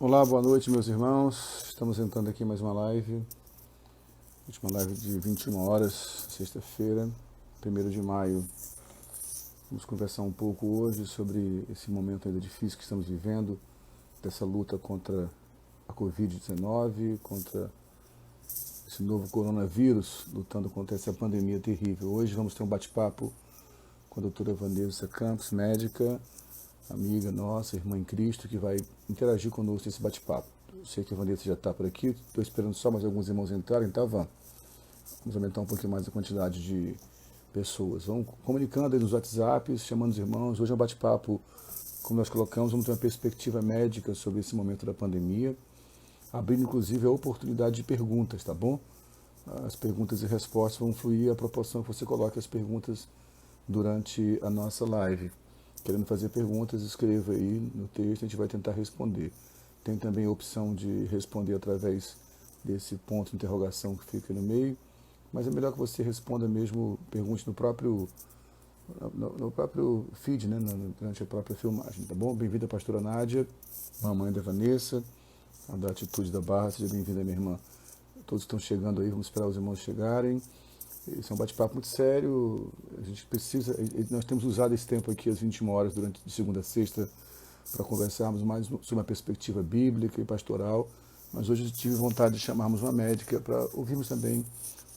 Olá, boa noite, meus irmãos. Estamos entrando aqui em mais uma live. Última live de 21 horas, sexta-feira, 1º de maio. Vamos conversar um pouco hoje sobre esse momento ainda difícil que estamos vivendo, dessa luta contra a Covid-19, contra esse novo coronavírus, lutando contra essa pandemia terrível. Hoje vamos ter um bate-papo com a doutora Vanessa Campos, médica, amiga nossa, irmã em Cristo, que vai interagir conosco nesse bate-papo. Eu sei que a Vanessa já está por aqui, estou esperando só mais alguns irmãos entrarem, então vamos aumentar um pouquinho mais a quantidade de pessoas. Vamos comunicando aí nos WhatsApps, chamando os irmãos. Hoje é um bate-papo, como nós colocamos, vamos ter uma perspectiva médica sobre esse momento da pandemia, abrindo inclusive a oportunidade de perguntas, tá bom? As perguntas e respostas vão fluir à proporção que você coloque as perguntas durante a nossa live. Querendo fazer perguntas, escreva aí no texto, a gente vai tentar responder. Tem também a opção de responder através desse ponto de interrogação que fica no meio, mas é melhor que você responda mesmo, pergunte no próprio feed, né, durante a própria filmagem, tá bom? Bem-vinda, pastora Nádia, mamãe da Vanessa, a da Atitude da Barra, seja bem-vinda, minha irmã. Todos estão chegando aí, vamos esperar os irmãos chegarem. Esse é um bate-papo muito sério, a gente precisa, nós temos usado esse tempo aqui às 21 horas, durante de segunda a sexta, para conversarmos mais sobre uma perspectiva bíblica e pastoral, mas hoje eu tive vontade de chamarmos uma médica para ouvirmos também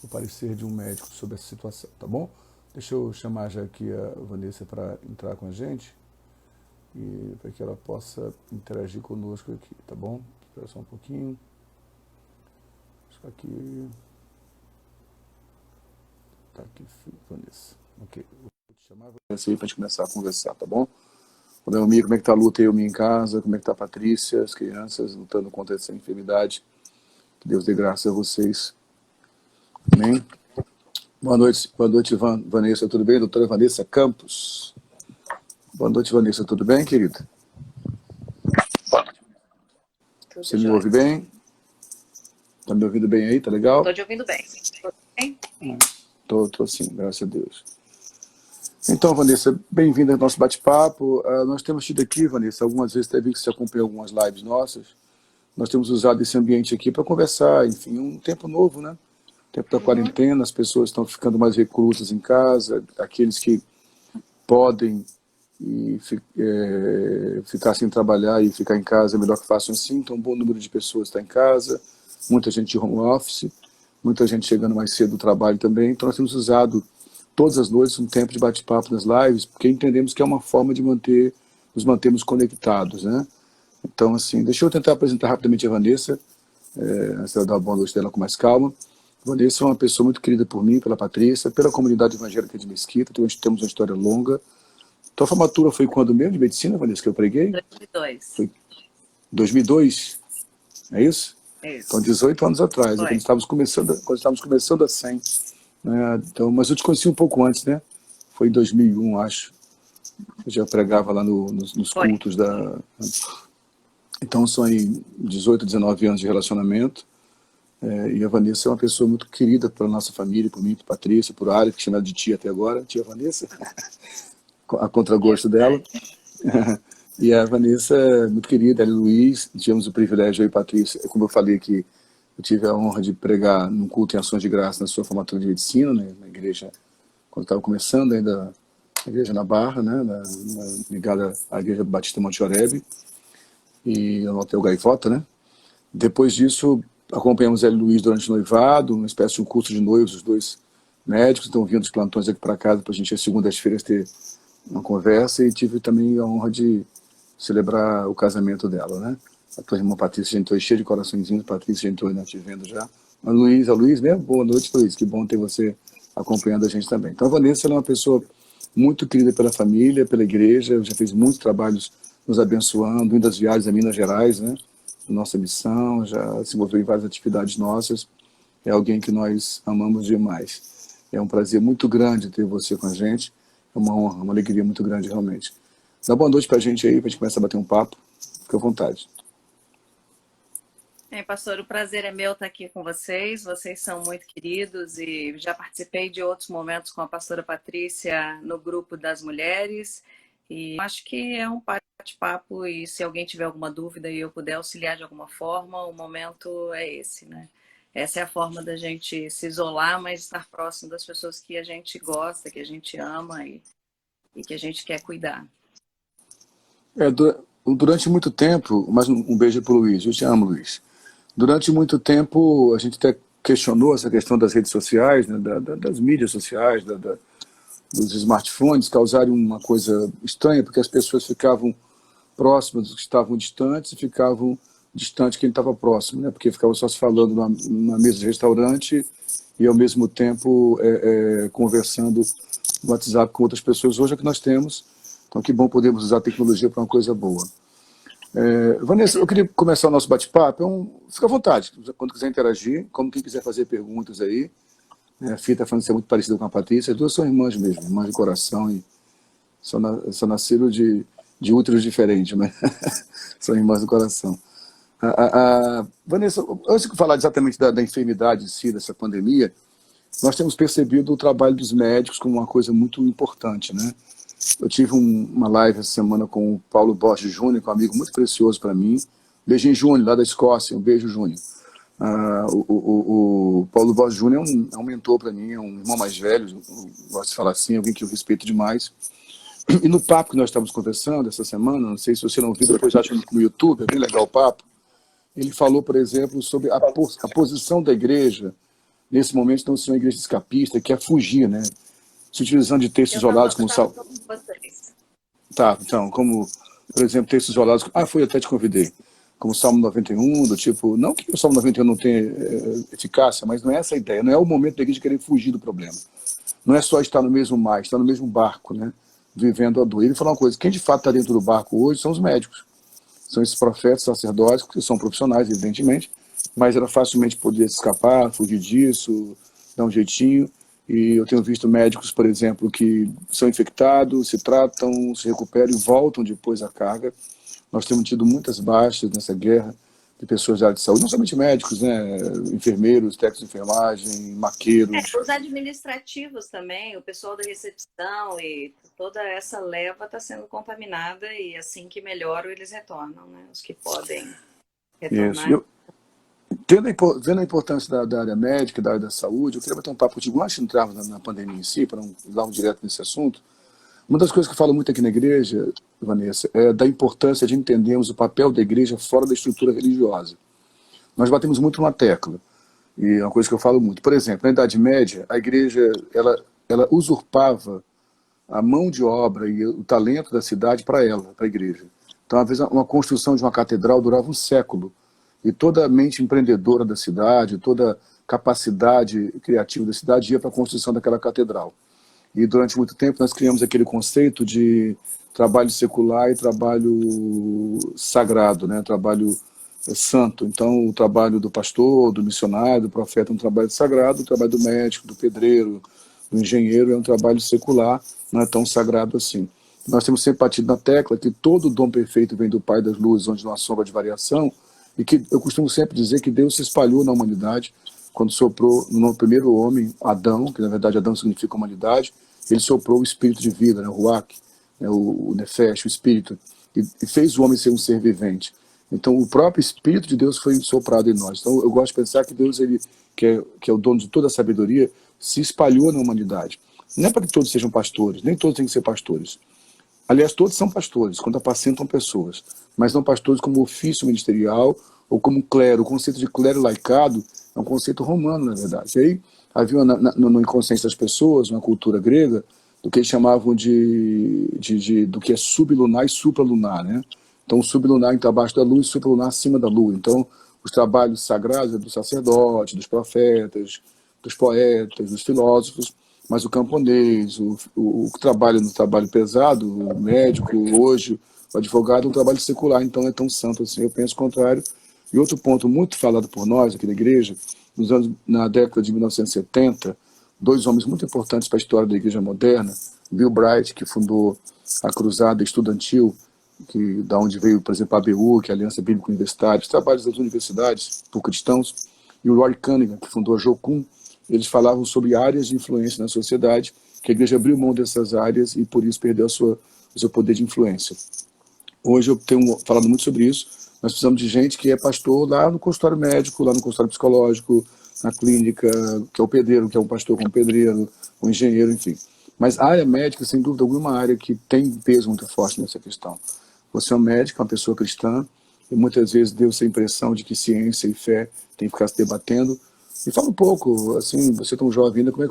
o parecer de um médico sobre essa situação, tá bom? Deixa eu chamar já aqui a Vanessa para entrar com a gente, e para que ela possa interagir conosco aqui, tá bom? Espera só um pouquinho. Aqui. Tá aqui, Vanessa. Ok. Vou te chamar, Vanessa, aí pra gente começar a conversar, tá bom? Meu amigo, como é que tá a luta aí, eu em casa? Como é que tá a Patrícia, as crianças lutando contra essa enfermidade? Que Deus dê graça a vocês. Amém? Boa noite, Vanessa, tudo bem? Doutora Vanessa Campos. Boa noite, Vanessa, tudo bem, querida? Tudo Você me jóia. ouve bem? Tá me ouvindo bem aí? Tá legal? Tô te ouvindo bem. Bem? Tô sim, graças a Deus. Então, Vanessa, bem-vinda ao nosso bate-papo. Nós temos tido aqui, Vanessa, algumas vezes, até vi que você acompanhou algumas lives nossas. Nós temos usado esse ambiente aqui para conversar, enfim, um tempo novo, né? Tempo da quarentena, as pessoas estão ficando mais reclusas em casa, aqueles que podem ficar sem trabalhar e ficar em casa, é melhor que façam assim. Então, um bom número de pessoas está em casa, muita gente de home office, muita gente chegando mais cedo do trabalho também. Então, nós temos usado todas as noites um tempo de bate-papo nas lives, porque entendemos que é uma forma de nos mantermos conectados, né? Então, assim, deixa eu tentar apresentar rapidamente a Vanessa, antes de dar uma boa noite dela com mais calma. A Vanessa é uma pessoa muito querida por mim, pela Patrícia, pela comunidade evangélica de Mesquita. Então, temos uma história longa. Tua formatura foi quando mesmo, de medicina, Vanessa, que eu preguei? 2002. Foi 2002, é isso? Então, Isso. 18 anos atrás, quando Foi. estávamos começando a 100. Né? Então, mas eu te conheci um pouco antes, né? Foi em 2001, acho. Eu já pregava lá nos Foi. cultos da... Então, são aí 18, 19 anos de relacionamento. E a Vanessa é uma pessoa muito querida pela nossa família, por mim, por Patrícia, por Ari, que chama ela de tia até agora, tia Vanessa, a É contragosto dela. verdade. E a Vanessa é muito querida, ela e o Luiz, tivemos o privilégio, eu e Patrícia, como eu falei aqui, eu tive a honra de pregar num culto em ações de graça na sua formatura de medicina, né, na igreja, quando estava começando ainda, a igreja na Barra, né, ligada à igreja Batista Monte Oreb, e no Hotel Gaivota, né. Depois disso, acompanhamos ela e o Luiz durante o noivado, uma espécie de um curso de noivos, os dois médicos, estão vindo os plantões aqui para casa para a gente, às segundas-feiras, ter uma conversa, e tive também a honra de celebrar o casamento dela, né? A tua irmã Patrícia já entrou cheia de coraçõezinhos, Patrícia já entrou aí te vendo já. A Luiz mesmo? Boa noite, Luiz, que bom ter você acompanhando a gente também. Então, a Vanessa ela é uma pessoa muito querida pela família, pela igreja, já fez muitos trabalhos nos abençoando, indo às viagens a Minas Gerais, né? Nossa missão, já se envolveu em várias atividades nossas, é alguém que nós amamos demais. É um prazer muito grande ter você com a gente, é uma honra, uma alegria muito grande realmente. Dá boa noite pra gente aí, pra gente começar a bater um papo, fica à vontade. Pastor, o prazer é meu estar aqui com vocês. Vocês são muito queridos e já participei de outros momentos com a pastora Patrícia no grupo das mulheres. E acho que é um bate-papo e se alguém tiver alguma dúvida e eu puder auxiliar de alguma forma, o momento é esse, né? Essa é a forma da gente se isolar, mas estar próximo das pessoas que a gente gosta, que a gente ama e que a gente quer cuidar. Durante muito tempo, mais um beijo para o Luiz, eu te amo, Luiz. Durante muito tempo, a gente até questionou essa questão das redes sociais, né, das mídias sociais, dos smartphones, causarem uma coisa estranha, porque as pessoas ficavam próximas dos que estavam distantes e ficavam distantes quem estava próximo, né, porque ficavam só se falando numa mesa de restaurante e, ao mesmo tempo, conversando no WhatsApp com outras pessoas. Hoje é o que nós temos, então que bom podermos usar a tecnologia para uma coisa boa. Vanessa, eu queria começar o nosso bate-papo. Fica à vontade, quando quiser interagir, como quem quiser fazer perguntas aí. A Fia está falando que você é muito parecida com a Patrícia. As duas são irmãs mesmo, irmãs de coração, e só nasceram de úteros diferentes, mas são irmãs do coração. Vanessa, antes de falar exatamente da enfermidade em si, dessa pandemia, nós temos percebido o trabalho dos médicos como uma coisa muito importante, né? Eu tive uma live essa semana com o Paulo Borges Júnior, que é um amigo muito precioso para mim. Beijinho, Júnior, lá da Escócia. Um beijo, Júnior. O Paulo Borges Júnior é um mentor para mim, é um irmão mais velho, eu gosto de falar assim, alguém que eu respeito demais. E no papo que nós estávamos conversando essa semana, não sei se você não viu, depois acha no YouTube, é bem legal o papo. Ele falou, por exemplo, sobre a posição da igreja nesse momento, não ser uma igreja escapista, que é fugir, né? Se utilizando de textos isolados como Tá, então, como, por exemplo, textos isolados. Eu até te convidei. Como o Salmo 91, do tipo, não que o Salmo 91 não tenha eficácia, mas não é essa a ideia, não é o momento da igreja querer fugir do problema. Não é só estar no mesmo mar, estar no mesmo barco, né? Vivendo a dor. Ele falou uma coisa: quem de fato está dentro do barco hoje são os médicos. São esses profetas, sacerdotes, que são profissionais, evidentemente, mas era facilmente poder escapar, fugir disso, dar um jeitinho. E eu tenho visto médicos, por exemplo, que são infectados, se tratam, se recuperam e voltam depois à carga. Nós temos tido muitas baixas nessa guerra de pessoas da área de saúde, não somente médicos, né? Enfermeiros, técnicos de enfermagem, maqueiros. Os administrativos também, o pessoal da recepção e toda essa leva está sendo contaminada e assim que melhoram eles retornam, né? Os que podem retornar. Isso. Vendo a importância da área médica, da área da saúde, eu queria bater um papo contigo antes de entrarmos na pandemia em si, para não darmos direto nesse assunto. Uma das coisas que eu falo muito aqui na igreja, Vanessa, é da importância de entendermos o papel da igreja fora da estrutura religiosa. Nós batemos muito numa tecla, e é uma coisa que eu falo muito. Por exemplo, na Idade Média, a igreja ela usurpava a mão de obra e o talento da cidade para a igreja. Então, às vezes, uma construção de uma catedral durava um século, e toda a mente empreendedora da cidade, toda a capacidade criativa da cidade ia para a construção daquela catedral. E durante muito tempo nós criamos aquele conceito de trabalho secular e trabalho sagrado, né? Trabalho santo. Então, o trabalho do pastor, do missionário, do profeta é um trabalho sagrado, o trabalho do médico, do pedreiro, do engenheiro é um trabalho secular, não é tão sagrado assim. Nós temos sempre batido na tecla que todo dom perfeito vem do Pai das Luzes, onde não há sombra de variação, e que eu costumo sempre dizer que Deus se espalhou na humanidade quando soprou no primeiro homem, Adão, que na verdade Adão significa humanidade. Ele soprou o espírito de vida, né, o Ruach, né, o Nefesh, o espírito, e fez o homem ser um ser vivente. Então o próprio Espírito de Deus foi soprado em nós. Então eu gosto de pensar que Deus, ele, que é o dono de toda a sabedoria, se espalhou na humanidade. Não é para que todos sejam pastores, nem todos têm que ser pastores. Aliás, todos são pastores, quando apacentam pessoas, mas não pastores como ofício ministerial ou como clero. O conceito de clero laicado é um conceito romano, na verdade. E aí havia no inconsciente das pessoas, na cultura grega, do que eles chamavam do que é sublunar e supralunar, né? Então, o sublunar está abaixo da lua e o supralunar acima da lua. Então, os trabalhos sagrados é do sacerdote, dos profetas, dos poetas, dos filósofos, mas o camponês, o que trabalha no trabalho pesado, o médico, hoje, o advogado, é um trabalho secular, então não é tão santo assim. Eu penso o contrário. E outro ponto muito falado por nós aqui na igreja, na década de 1970, dois homens muito importantes para a história da igreja moderna, Bill Bright, que fundou a Cruzada Estudantil, da onde veio, por exemplo, a ABU, que é a Aliança Bíblica Universitária, os trabalhos das universidades por cristãos, e o Roy Cunningham, que fundou a Jocum. Eles falavam sobre áreas de influência na sociedade, que a igreja abriu mão dessas áreas e por isso perdeu o seu poder de influência. Hoje eu tenho falado muito sobre isso. Nós precisamos de gente que é pastor lá no consultório médico, lá no consultório psicológico, na clínica, que é o pedreiro, que é um pastor como pedreiro, um engenheiro, enfim. Mas a área médica, sem dúvida alguma, é uma área que tem um peso muito forte nessa questão. Você é um médico, uma pessoa cristã, e muitas vezes deu essa impressão de que ciência e fé tem que ficar se debatendo. Me fala um pouco, assim, você tão jovem ainda, como é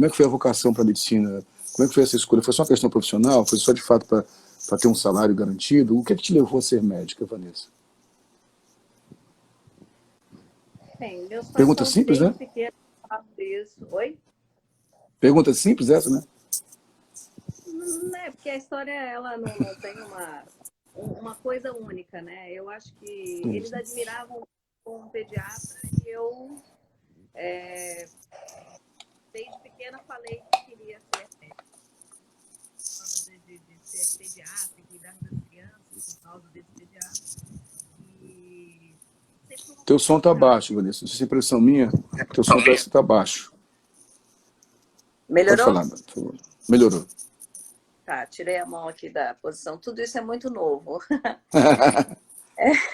que foi a vocação para a medicina? Como é que foi essa escolha? Foi só uma questão profissional? Foi só de fato para ter um salário garantido? O que é que te levou a ser médica, Vanessa? Bem, meus pais Pergunta falam que simples, desde né? pequeno falavam isso. Oi? Pergunta simples essa, né? Não é, porque a história ela não tem uma coisa única, né? Eu acho que eles admiravam um pediatra e eu, desde pequena, falei que queria ser médica. De ser pediatra e cuidar das crianças por causa desse pediatra. E sempre foi uma Teu coisa som tá natural. baixo, Vanessa. Não sei se é impressão minha, teu som parece que tá baixo. Pode Melhorou? falar, por favor. Melhorou. Tá, tirei a mão aqui da posição. Tudo isso é muito novo.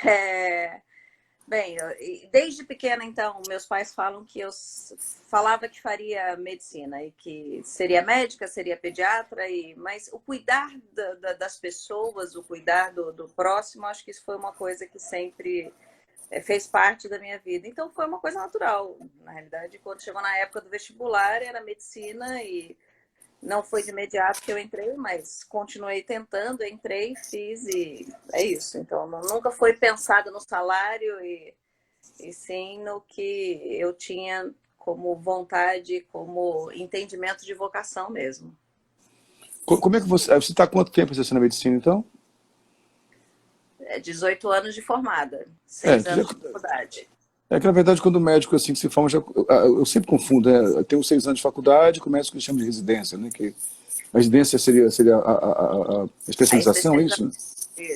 É, bem, desde pequena, então, meus pais falam que eu falava que faria medicina e que seria médica, seria pediatra, mas o cuidar das pessoas, o cuidar do próximo, acho que isso foi uma coisa que sempre fez parte da minha vida. Então, foi uma coisa natural. Na realidade, quando chegou na época do vestibular, era medicina e não foi de imediato que eu entrei, mas continuei tentando, entrei, fiz e é isso. Então, nunca foi pensado no salário e sim no que eu tinha como vontade, como entendimento de vocação mesmo. Como é que você está há quanto tempo exercendo a medicina, então? 18 anos de formada, É, 6 anos de faculdade. que na verdade quando o médico assim que se forma, eu sempre confundo, né? Eu tenho 6 anos de faculdade, começo o que eles chamam de residência, né? Que a residência seria a A especialização, é especialização, isso? Né?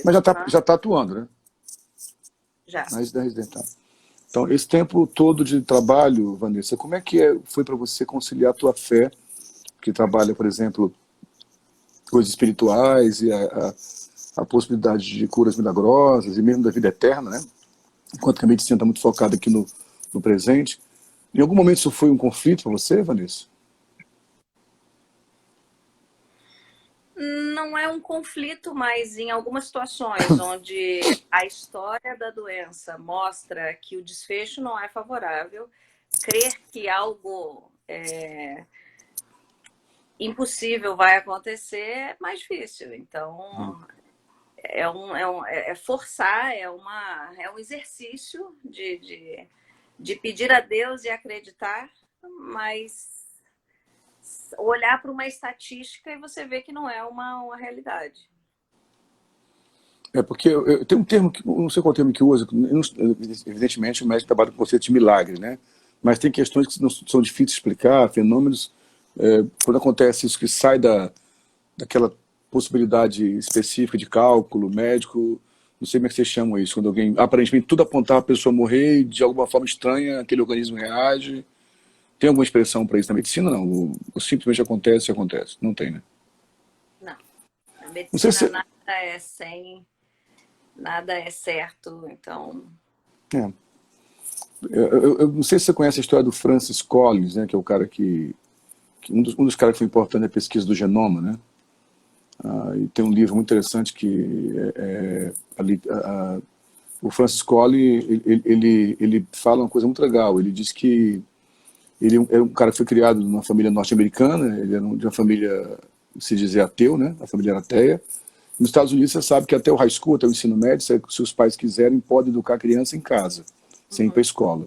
Mas isso, já tá atuando, né? já. Na residência. Tá. Então, esse tempo todo de trabalho, Vanessa, como é que foi para você conciliar a tua fé, que trabalha, por exemplo, coisas espirituais e a possibilidade de curas milagrosas e mesmo da vida eterna, né? Enquanto que a medicina está muito focada aqui no presente. Em algum momento isso foi um conflito para você, Vanessa? Não é um conflito, mas em algumas situações onde a história da doença mostra que o desfecho não é favorável, crer que algo impossível vai acontecer é mais difícil. Então, é forçar, é um exercício de pedir a Deus e acreditar, mas olhar para uma estatística e você vê que não é uma realidade. É porque eu tenho um termo, que não sei qual termo que usa, evidentemente o médico trabalha com o conceito de milagre, né? Mas tem questões que não são difíceis de explicar, fenômenos, quando acontece isso que sai daquela possibilidade específica de cálculo médico, não sei como é que vocês chamam isso, quando alguém, aparentemente tudo apontar a pessoa morrer e de alguma forma estranha aquele organismo reage. Tem alguma expressão para isso na medicina? Não, simplesmente acontece e acontece. Não tem, né? Não. Na Não sei medicina se... nada é certo, então... É. Eu não sei se você conhece a história do Francis Collins, né, que é o cara um dos caras que foi importante na pesquisa do genoma, né? E tem um livro muito interessante que o Francis Collins ele fala uma coisa muito legal. Ele diz que ele é um cara que foi criado numa família norte-americana, ele era de uma família, se dizer, ateu, né? A família era ateia. Nos Estados Unidos, você sabe que até o high school, até o ensino médio, se os pais quiserem, podem educar a criança em casa, sem ir para a escola.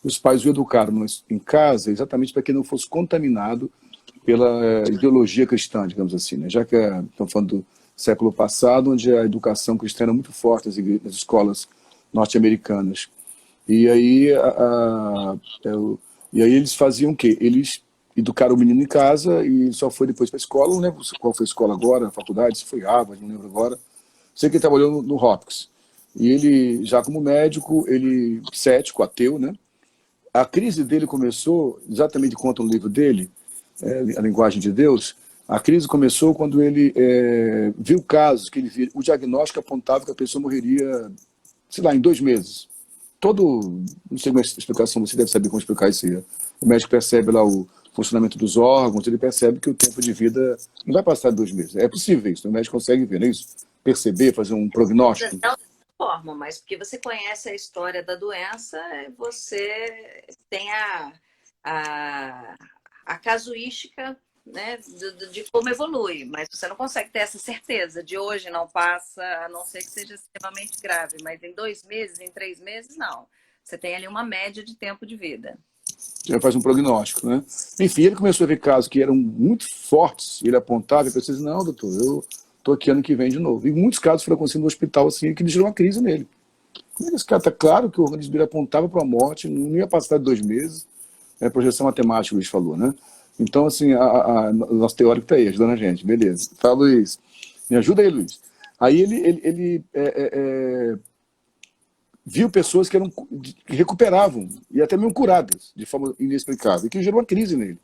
Os pais o educaram em casa exatamente para que não fosse contaminado pela ideologia cristã, digamos assim, né? Já que estamos falando do século passado, onde a educação cristã era muito forte nas escolas norte-americanas. E aí, eles faziam o quê? Eles educaram o menino em casa e só foi depois para a escola. Não lembro qual foi a escola agora, a faculdade, se foi Harvard, não lembro agora. Sei que ele trabalhou no Hopkins. E ele, já como médico, ele cético, ateu, né? A crise dele começou, exatamente conta no livro dele, A Linguagem de Deus, A crise começou quando ele viu casos que ele viu, o diagnóstico apontava que a pessoa morreria, sei lá, em 2 meses. Não sei como é a explicação, você deve saber como explicar isso aí. O médico percebe lá o funcionamento dos órgãos, ele percebe que o tempo de vida não vai passar de 2 meses. É possível isso, o médico consegue ver, não é isso? Perceber, fazer um prognóstico. Não dessa forma, mas porque você conhece a história da doença, você tem a, a casuística, né, de como evolui, mas você não consegue ter essa certeza de hoje não passa, a não ser que seja extremamente grave, mas em 2 meses, em 3 meses, não. Você tem ali uma média de tempo de vida. Já faz um prognóstico, né? Enfim, ele começou a ver casos que eram muito fortes, ele apontava e pensou assim, não, doutor, eu estou aqui ano que vem de novo. E muitos casos foram acontecendo no hospital, assim, que gerou uma crise nele. Como é que esse cara está claro que o organismo dele apontava para a morte, não ia passar de 2 meses, é projeção matemática, o Luiz falou, né? Então, assim, o nosso teórico está aí, ajudando a gente, beleza. Fala, Luiz. Me ajuda aí, Luiz. Aí ele viu pessoas que recuperavam, e até mesmo curadas, de forma inexplicável, e que gerou uma crise nele.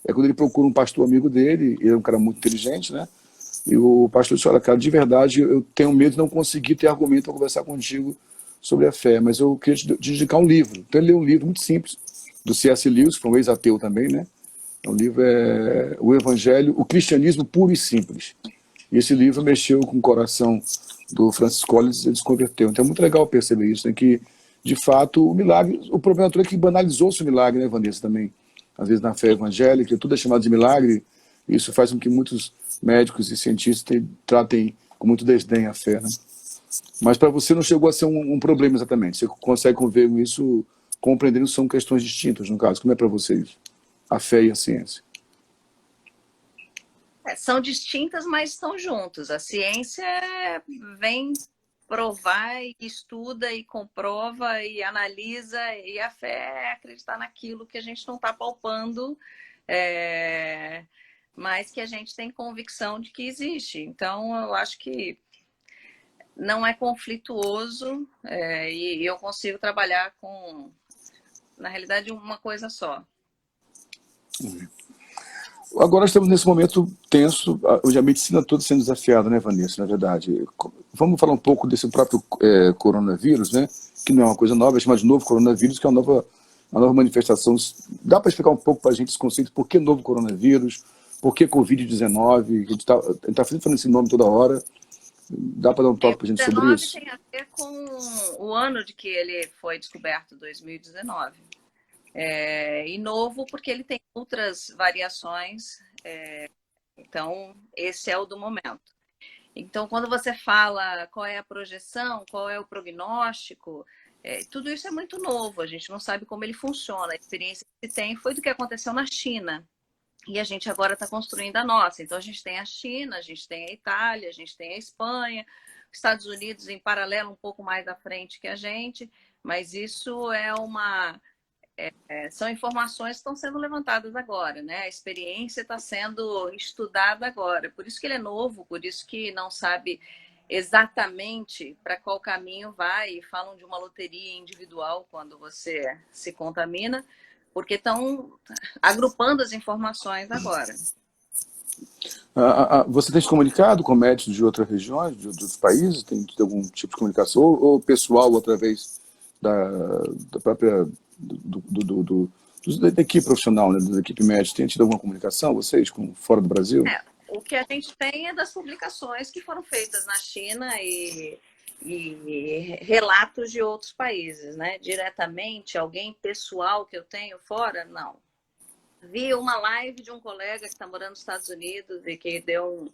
É quando ele procura um pastor amigo dele, ele é um cara muito inteligente, né? E o pastor disse, olha, cara, de verdade, eu tenho medo de não conseguir ter argumento para conversar contigo sobre a fé, mas eu queria te indicar um livro. Então ele leu um livro muito simples, do C.S. Lewis, que foi um ex-ateu também, né? O livro é O Evangelho, o Cristianismo Puro e Simples. E esse livro mexeu com o coração do Francis Collins e ele se converteu. Então é muito legal perceber isso, né? Que, de fato, o milagre, o problema todo é que banalizou-se o milagre, né, Vanessa, também. Às vezes na fé evangélica, tudo é chamado de milagre, isso faz com que muitos médicos e cientistas tratem com muito desdém a fé, né? Mas para você não chegou a ser um problema exatamente, você consegue conviver com isso, compreendendo que são questões distintas, no caso. Como é para você isso? A fé e a ciência. São distintas, mas estão juntos. A ciência vem provar, e estuda e comprova e analisa, e a fé é acreditar naquilo que a gente não está palpando, mas que a gente tem convicção de que existe. Então, eu acho que não é conflituoso, e eu consigo trabalhar com, na realidade, uma coisa só. Agora estamos nesse momento tenso, onde a medicina toda sendo desafiada, né, Vanessa, na verdade. Vamos falar um pouco desse próprio coronavírus, né, que não é uma coisa nova, é chamado de novo coronavírus, que é uma nova manifestação. Dá para explicar um pouco para a gente esse conceito, por que novo coronavírus, por que Covid-19, a gente está falando esse nome toda hora. Dá para dar um toque para a gente sobre isso? Tem a ver com o ano de que ele foi descoberto, 2019. E novo porque ele tem outras variações, então esse é o do momento. Então, quando você fala qual é a projeção, qual é o prognóstico, tudo isso é muito novo, a gente não sabe como ele funciona. A experiência que se tem foi do que aconteceu na China, e a gente agora está construindo a nossa. Então, a gente tem a China, a gente tem a Itália, a gente tem a Espanha, os Estados Unidos em paralelo um pouco mais à frente que a gente, mas isso são informações que estão sendo levantadas agora, né? A experiência está sendo estudada agora. Por isso que ele é novo, por isso que não sabe exatamente para qual caminho vai, e falam de uma loteria individual quando você se contamina, porque estão agrupando as informações agora. Você tem se comunicado com médicos de outras regiões, de outros países? Tem tido algum tipo de comunicação? Ou pessoal, através da própria da equipe profissional, né, da equipe médica, tem tido alguma comunicação, vocês, fora do Brasil? O que a gente tem é das publicações que foram feitas na China e relatos de outros países, né? Diretamente, alguém pessoal que eu tenho fora, não. Vi uma live de um colega que está morando nos Estados Unidos e que deu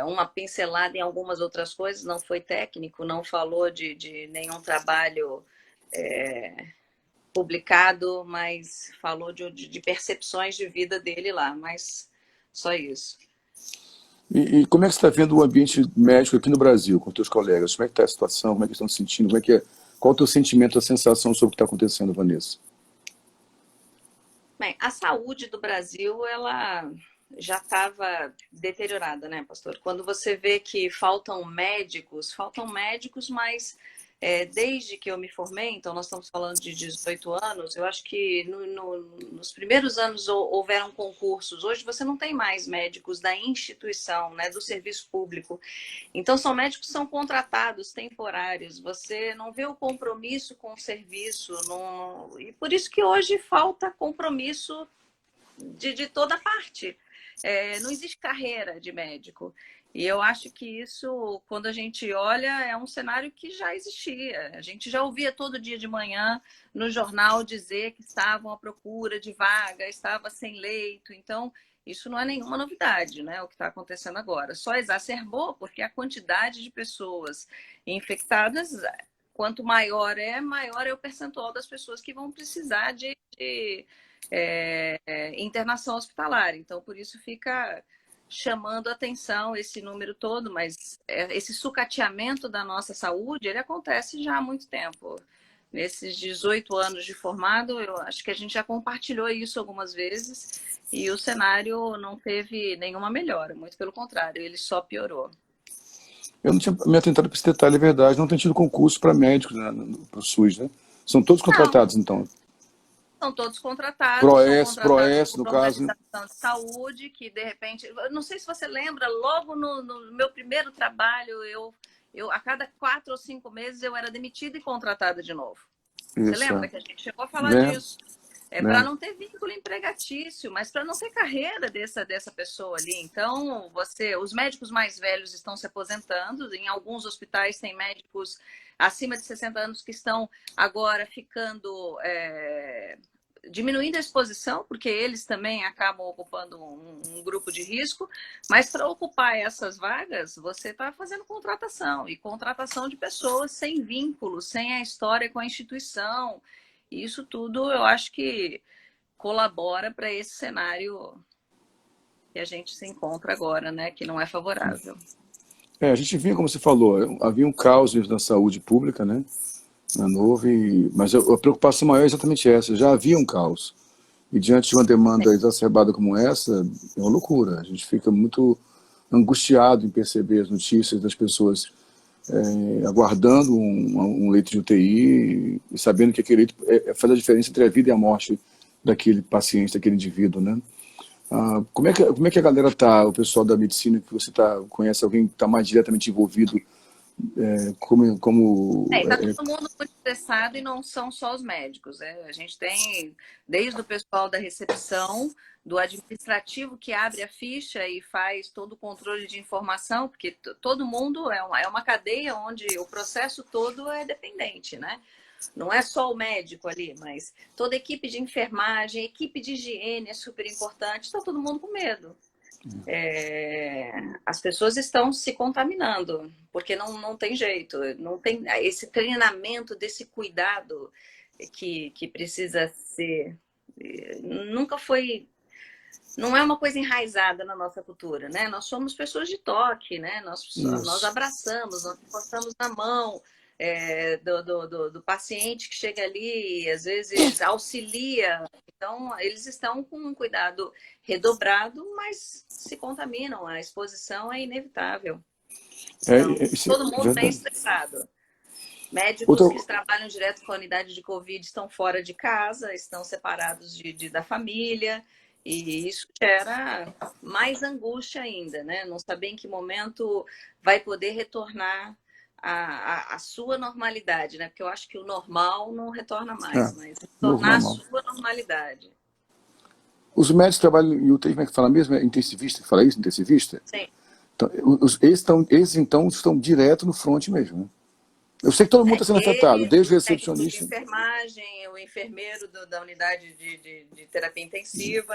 uma pincelada em algumas outras coisas, não foi técnico, não falou de nenhum trabalho publicado, mas falou de percepções de vida dele lá, mas só isso. E como é que você está vendo o ambiente médico aqui no Brasil, com os teus colegas? Como é que está a situação? Como é que estão se sentindo? Qual é o teu sentimento, a sensação sobre o que está acontecendo, Vanessa? Bem, a saúde do Brasil, ela já estava deteriorada, né, pastor? Quando você vê que faltam médicos, mas desde que eu me formei, então nós estamos falando de 18 anos, eu acho que nos primeiros anos houveram concursos. Hoje você não tem mais médicos da instituição, né, do serviço público. Então são médicos que são contratados, temporários. Você não vê o compromisso com o serviço. E por isso que hoje falta compromisso de toda parte. Não existe carreira de médico. E eu acho que isso, quando a gente olha, é um cenário que já existia. A gente já ouvia todo dia de manhã no jornal dizer que estavam à procura de vaga, estava sem leito. Então, isso não é nenhuma novidade, né? O que está acontecendo agora. Só exacerbou porque a quantidade de pessoas infectadas, quanto maior é o percentual das pessoas que vão precisar de internação hospitalar. Então, por isso fica chamando atenção esse número todo, mas esse sucateamento da nossa saúde, ele acontece já há muito tempo. Nesses 18 anos de formado, eu acho que a gente já compartilhou isso algumas vezes e o cenário não teve nenhuma melhora, muito pelo contrário, ele só piorou. Eu não tinha me atentado para esse detalhe, é verdade. Não tem tido concurso para médicos, né, para o SUS, né? São todos contratados, então. São todos contratados, Proes, no por caso, né? organização de saúde, que de repente... Não sei se você lembra, logo no meu primeiro trabalho, eu a cada 4 ou 5 meses eu era demitida e contratada de novo. Você lembra que a gente chegou a falar disso? Para não ter vínculo empregatício, mas para não ter carreira dessa pessoa ali. Então, os médicos mais velhos estão se aposentando. Em alguns hospitais tem médicos acima de 60 anos que estão agora ficando... diminuindo a exposição, porque eles também acabam ocupando um grupo de risco, mas para ocupar essas vagas, você está fazendo contratação, e contratação de pessoas sem vínculo, sem a história com a instituição. Isso tudo eu acho que colabora para esse cenário que a gente se encontra agora, né, que não é favorável. A gente vinha, como você falou, havia um caos na saúde pública, né? Mas a preocupação maior é exatamente essa. Já havia um caos. E diante de uma demanda exacerbada como essa, é uma loucura. A gente fica muito angustiado em perceber as notícias das pessoas aguardando um leito de UTI e sabendo que aquele leito faz a diferença entre a vida e a morte daquele paciente, daquele indivíduo, né? Como é que a galera está, o pessoal da medicina que você conhece, alguém que está mais diretamente envolvido? Está todo mundo muito estressado e não são só os médicos. A gente tem desde o pessoal da recepção, do administrativo que abre a ficha e faz todo o controle de informação, porque todo mundo é uma cadeia onde o processo todo é dependente, né? Não é só o médico ali, mas toda a equipe de enfermagem, equipe de higiene é super importante, está todo mundo com medo. As pessoas estão se contaminando, porque não tem jeito, não tem esse treinamento desse cuidado que precisa ser, nunca foi, não é uma coisa enraizada na nossa cultura, né? Nós somos pessoas de toque, né? Nós abraçamos, nós encostamos na mão do paciente que chega ali e às vezes auxilia. Então, eles estão com um cuidado redobrado, mas se contaminam. A exposição é inevitável. Então, todo mundo bem estressado. Médicos que trabalham direto com a unidade de Covid estão fora de casa, estão separados da família, e isso gera mais angústia ainda, né? Não saber em que momento vai poder retornar a sua normalidade, né? Porque eu acho que o normal não retorna mais, mas retornar a sua normalidade. Os médicos trabalham em UTI, como é que fala mesmo? É intensivista que fala isso? Intensivista? Sim. Então, esses então estão direto no front mesmo, né? Eu sei que todo mundo está sendo afetado, desde o recepcionista. O enfermagem, o enfermeiro da unidade de terapia intensiva.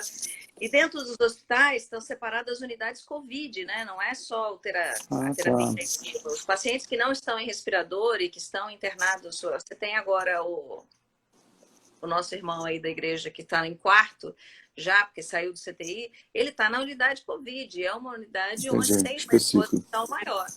E dentro dos hospitais estão separadas as unidades Covid, né? Não é só a terapia intensiva. Os pacientes que não estão em respirador e que estão internados, você tem agora o nosso irmão aí da igreja que está em quarto, já porque saiu do CTI, ele está na unidade Covid. É uma unidade onde tem uma exposição maior.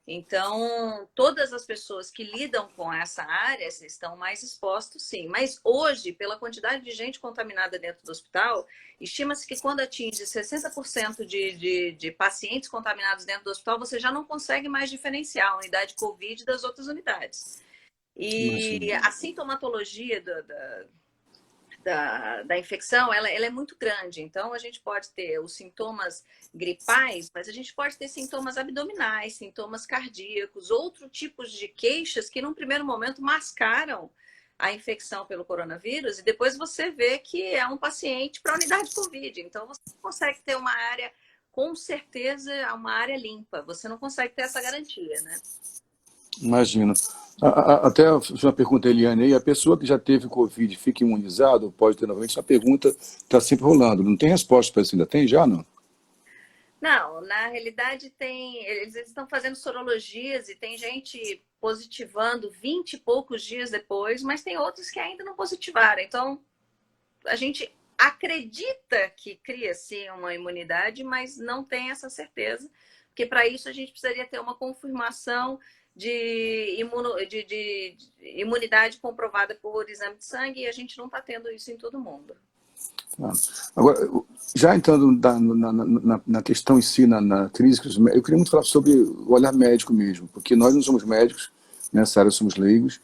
Então, todas as pessoas que lidam com essa área estão mais expostos, sim. Mas hoje, pela quantidade de gente contaminada dentro do hospital, estima-se que quando atinge 60% de pacientes contaminados dentro do hospital, você já não consegue mais diferenciar a unidade Covid das outras unidades. E Imagino. a sintomatologia da infecção, ela é muito grande. Então, a gente pode ter os sintomas gripais, mas a gente pode ter sintomas abdominais, sintomas cardíacos, outros tipos de queixas que, num primeiro momento, mascaram a infecção pelo coronavírus e depois você vê que é um paciente para a unidade Covid. Então, você consegue ter uma área, com certeza, uma área limpa. Você não consegue ter essa garantia, né? Imagino. Até uma pergunta, Eliane, aí, a pessoa que já teve Covid fica imunizada ou pode ter novamente? Essa pergunta está sempre rolando. Não tem resposta para isso ainda? Tem já, não? Não, na realidade eles estão fazendo sorologias e tem gente positivando 20 e poucos dias depois, mas tem outros que ainda não positivaram. Então, a gente acredita que cria-se uma imunidade, mas não tem essa certeza, porque para isso a gente precisaria ter uma confirmação de imunidade comprovada por exame de sangue e a gente não está tendo isso em todo mundo. Ah. Agora, já entrando na questão em si, na crise, eu queria muito falar sobre o olhar médico mesmo, porque nós não somos médicos, nessa área somos leigos,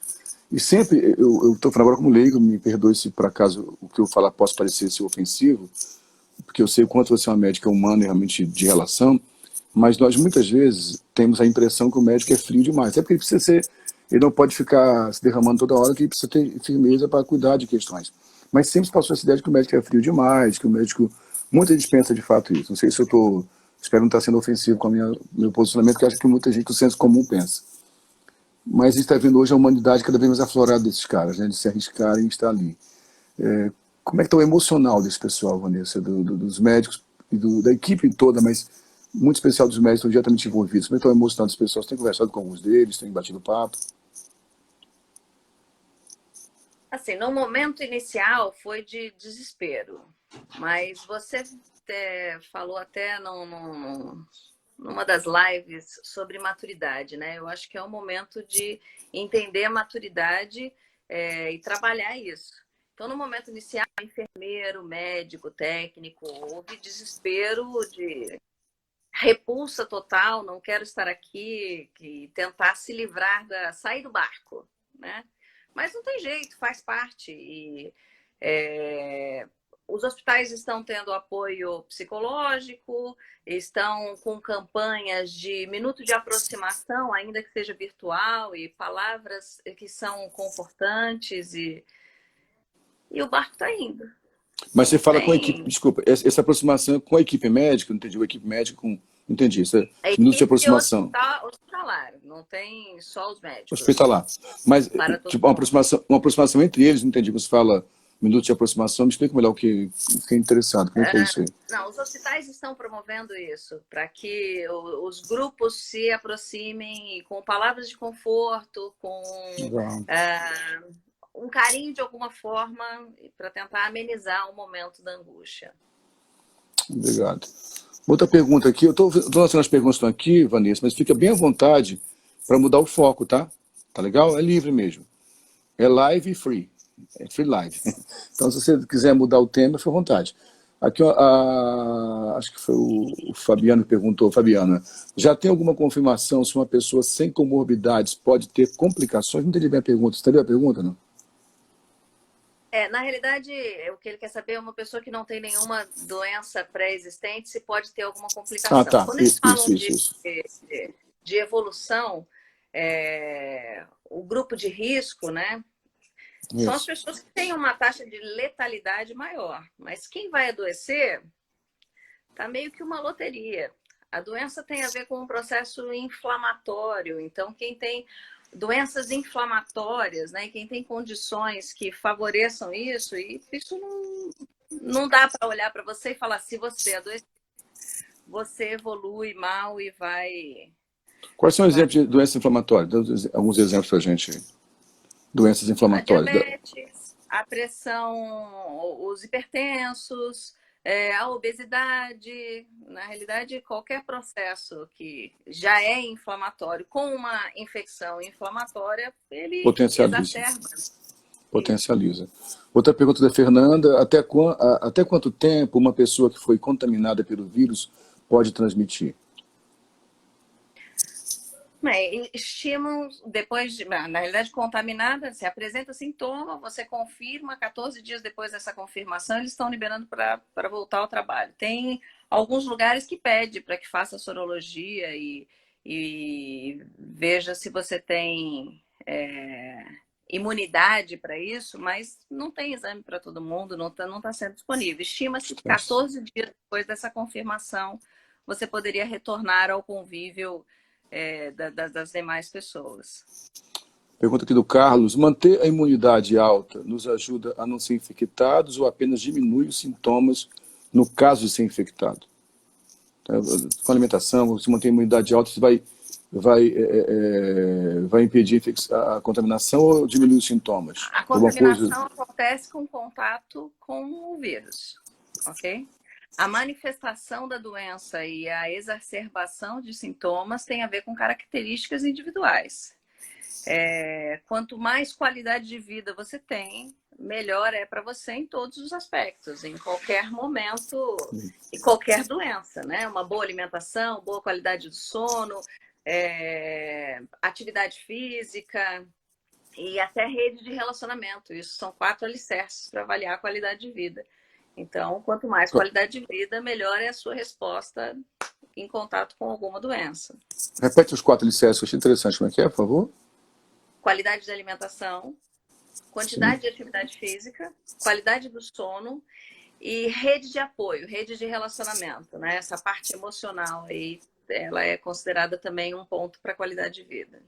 e sempre, eu estou falando agora como leigo, me perdoe se por acaso o que eu falar possa parecer ser ofensivo, porque eu sei o quanto você é uma médica humana e realmente de relação, mas nós muitas vezes temos a impressão que o médico é frio demais, até porque ele precisa ser, ele não pode ficar se derramando toda hora, que ele precisa ter firmeza para cuidar de questões. Mas sempre se passou essa ideia de que o médico é frio demais, que o médico, muita gente pensa de fato isso. Não sei se eu estou, espero não estar sendo ofensivo com o meu posicionamento, porque acho que muita gente do senso comum pensa. Mas a gente está vendo hoje a humanidade cada vez mais aflorada desses caras, né, de se arriscarem e estar ali. Como é que está o emocional desse pessoal, Vanessa, dos médicos e da equipe toda, mas muito especial dos médicos que estão diretamente envolvidos? Como é que está o emocional das pessoas? Você tem conversado com alguns deles, tem batido papo? Assim, no momento inicial foi de desespero, mas você falou até numa das lives sobre maturidade, né? Eu acho que é o momento de entender a maturidade e trabalhar isso. Então, no momento inicial, enfermeiro, médico, técnico, houve desespero de repulsa total, não quero estar aqui, e tentar se livrar sair do barco, né? Mas não tem jeito, faz parte. E os hospitais estão tendo apoio psicológico, estão com campanhas de minuto de aproximação, ainda que seja virtual, e palavras que são confortantes, e o barco está indo. Mas você Não fala com a equipe, tem. desculpa, essa aproximação é com a equipe médica, não entendi, a equipe médica com, entendi, isso é A minutos de equipe aproximação, hospitalar, não tem só os médicos, hospitalar. Mas, para todo tipo, mundo. uma aproximação entre eles, não entendi, você fala minutos de aproximação, me explica melhor o que é interessado, como é que é isso aí? Não, os hospitais estão promovendo isso, para que os grupos se aproximem com palavras de conforto, com Legal, um carinho de alguma forma, para tentar amenizar o momento da angústia. obrigado. Outra pergunta aqui, eu estou lançando as perguntas que estão aqui, Vanessa, mas fica bem à vontade para mudar o foco, tá? Tá legal? É livre mesmo. É live e free. É free live. Então, se você quiser mudar o tema, fica à vontade. Aqui, ó, acho que foi o Fabiano que perguntou. Fabiana, já tem alguma confirmação se uma pessoa sem comorbidades pode ter complicações? Não entendi bem a pergunta. Você entendeu a pergunta, não? Na realidade, o que ele quer saber é uma pessoa que não tem nenhuma doença pré-existente se pode ter alguma Ah, complicação. tá. Quando eles falam Isso. de evolução, o grupo de risco, né? São as Isso. pessoas que têm uma taxa de letalidade maior. Mas quem vai adoecer tá meio que uma loteria. A doença tem a ver com um processo inflamatório. Então, quem tem doenças inflamatórias, né? Quem tem condições que favoreçam isso, e isso não dá para olhar para você e falar se você adoecer, você evolui mal e vai. Quais são os exemplos de doenças inflamatórias? Dá alguns exemplos para a gente aí. Doenças A inflamatórias. diabetes, a pressão, os hipertensos, a obesidade, na realidade, qualquer processo que já é inflamatório com uma infecção inflamatória, ele Potencializa. exacerba isso. Potencializa. Outra pergunta da Fernanda, até quanto tempo uma pessoa que foi contaminada pelo vírus pode transmitir? Estimam, depois de, na realidade, contaminada, se apresenta sintoma, você confirma, 14 dias depois dessa confirmação, eles estão liberando para voltar ao trabalho. Tem alguns lugares que pede para que faça sorologia e veja se você tem imunidade para isso, mas não tem exame para todo mundo, não tá sendo disponível. Estima-se que 14 dias depois dessa confirmação, você poderia retornar ao convívio das demais pessoas. Pergunta aqui do Carlos: manter a imunidade alta nos ajuda a não ser infectados ou apenas diminui os sintomas no caso de ser infectado? Com alimentação, se manter a imunidade alta, você vai impedir a contaminação ou diminuir os sintomas? A contaminação acontece com contato com o vírus, ok? A manifestação da doença e a exacerbação de sintomas tem a ver com características individuais. Quanto mais qualidade de vida você tem, melhor é para você em todos os aspectos, em qualquer momento e qualquer doença, né? Uma boa alimentação, boa qualidade do sono, atividade física e até rede de relacionamento. Isso são 4 alicerces para avaliar a qualidade de vida. Então, quanto mais qualidade de vida, melhor é a sua resposta em contato com alguma doença. Repete os 4 alicerces, eu achei interessante. Como é que é, por favor? Qualidade de alimentação, quantidade de atividade física, qualidade do sono e rede de apoio, rede de relacionamento, né? Essa parte emocional aí, ela é considerada também um ponto para a qualidade de vida.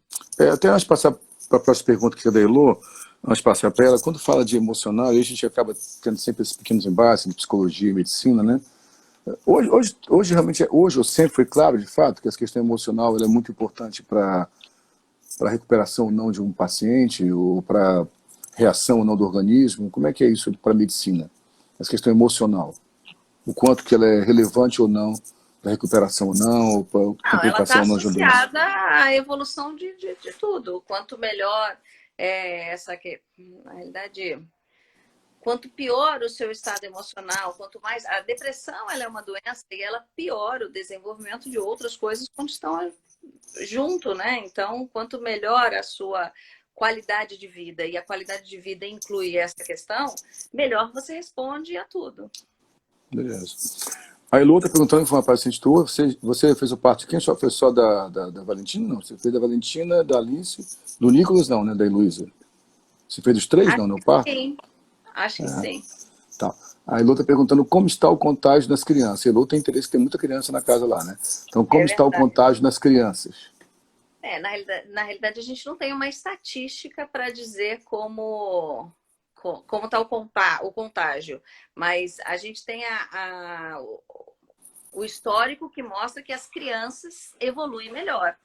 Até antes de passar para a próxima pergunta que é da Elô, antes de passar para ela, quando fala de emocional, a gente acaba tendo sempre esses pequenos embates de psicologia e medicina, né? Hoje realmente, hoje ou sempre foi claro, de fato, que essa questão emocional ela é muito importante para a recuperação ou não de um paciente, ou para reação ou não do organismo. Como é que é isso para a medicina? Essa questão emocional. O quanto que ela é relevante ou não para recuperação ou não, ou para complicação ou não de doença. Ela está associada à evolução de tudo. Quanto melhor na realidade, quanto pior o seu estado emocional, quanto mais... A depressão ela é uma doença e ela piora o desenvolvimento de outras coisas quando estão junto, né? Então, quanto melhor a sua qualidade de vida, e a qualidade de vida inclui essa questão, melhor você responde a tudo. Beleza. A Elô está perguntando, foi uma paciente tua, você fez o parto de quem? Só foi só da Valentina? Não, você fez da Valentina, da Alice, do Nicolas não, né? Da Heloísa. Você fez os 3, não, no parto? Sim, acho que sim. Tá. A Elô está perguntando como está o contágio nas crianças. A Elô tem interesse, tem muita criança na casa lá, né? Então, como está o contágio nas crianças? Na realidade, a gente não tem uma estatística para dizer como está o contágio, mas a gente tem o histórico que mostra que as crianças evoluem melhor,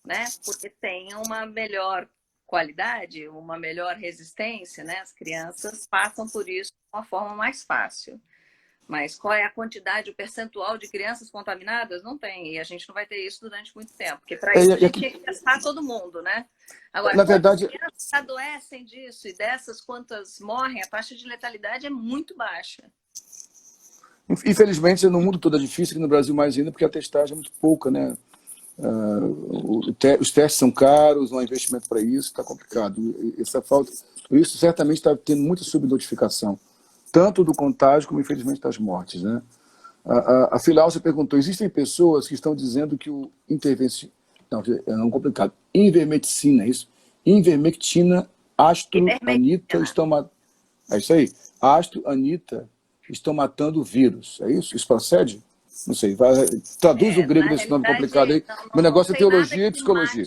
né? Porque tem uma melhor qualidade, uma melhor resistência, né? As crianças passam por isso de uma forma mais fácil. Mas qual é a quantidade, o percentual de crianças contaminadas? Não tem. E a gente não vai ter isso durante muito tempo. Porque para isso a gente tinha que testar todo mundo, né? Agora, na verdade, crianças adoecem disso e dessas quantas morrem, a taxa de letalidade é muito baixa. Infelizmente, no mundo todo é difícil, aqui no Brasil mais ainda, porque a testagem é muito pouca, né? Os testes são caros, não há investimento para isso, está complicado. Essa falta, isso certamente está tendo muita subnotificação, tanto do contágio como, infelizmente, das mortes, né? A Filáusia perguntou, existem pessoas que estão dizendo que o intervenção... Não, é um complicado. Ivermectina, isso? Ivermectina, Astro, Anita, estão matando... É isso aí. Astro, Anita, estão matando o vírus. É isso? Isso procede? Não sei. Traduz o grego desse nome complicado aí. Meu negócio é teologia e psicologia.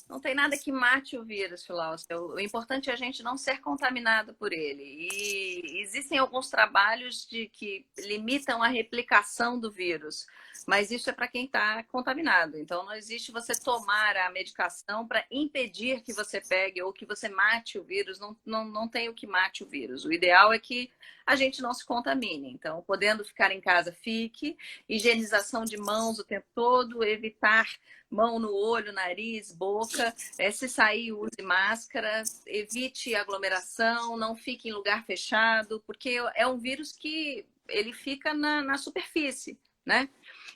Não tem nada que mate o vírus, Filáusia. O importante é a gente não ser contaminado por ele. E existem alguns trabalhos que limitam a replicação do vírus, mas isso é para quem está contaminado. Então, não existe você tomar a medicação para impedir que você pegue ou que você mate o vírus. Não tem o que mate o vírus. O ideal é que a gente não se contamine. Então, podendo ficar em casa, fique. Higienização de mãos o tempo todo, evitar mão no olho, nariz, boca. Se sair, use máscara, evite aglomeração, não fique em lugar fechado, porque é um vírus que ele fica na superfície, né?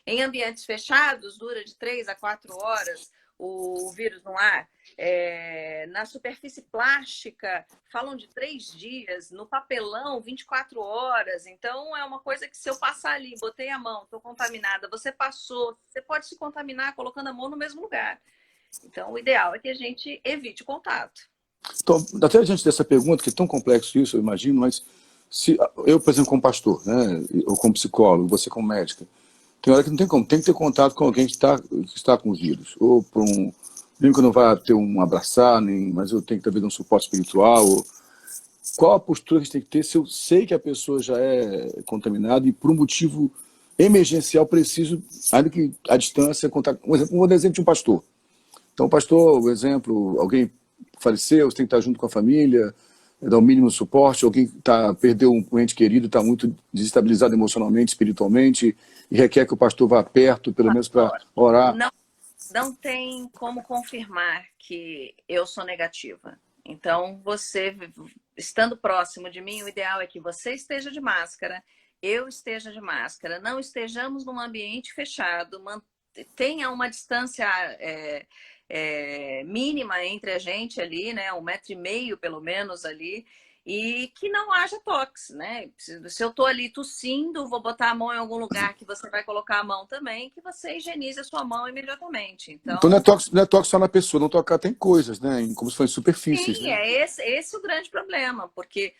Em ambientes fechados, dura de 3 a 4 horas o vírus no ar. Na superfície plástica, falam de 3 dias. No papelão, 24 horas. Então, é uma coisa que se eu passar ali, botei a mão, estou contaminada, você passou, você pode se contaminar colocando a mão no mesmo lugar. Então, o ideal é que a gente evite o contato. Então, até diante dessa pergunta, que é tão complexo isso, eu imagino, mas se eu, por exemplo, como pastor, né, ou como psicólogo, você como médica, tem hora que não tem como, tem que ter contato com alguém que está com o vírus, ou por um, nem que eu não vá ter um abraçar, nem, mas eu tenho que ter um suporte espiritual. Qual a postura que a gente tem que ter se eu sei que a pessoa já é contaminada e por um motivo emergencial preciso, ainda que a distância, contato, um exemplo, vou dar exemplo de um pastor. Então, o pastor, o exemplo, alguém faleceu, você tem que estar junto com a família, dar o mínimo suporte, alguém perdeu um ente querido, está muito desestabilizado emocionalmente, espiritualmente, e requer que o pastor vá perto, pelo menos para orar. Não tem como confirmar que eu sou negativa. Então, você, estando próximo de mim, o ideal é que você esteja de máscara, eu esteja de máscara, não estejamos num ambiente fechado, tenha uma distância mínima entre a gente ali, né? 1,5 metro pelo menos ali, e que não haja toque, né? Se eu tô ali tossindo, vou botar a mão em algum lugar que você vai colocar a mão também, que você higienize a sua mão imediatamente. Então não é toque só na pessoa, não tocar tem coisas, né? Como se fossem superfícies. Sim, né? esse o grande problema, porque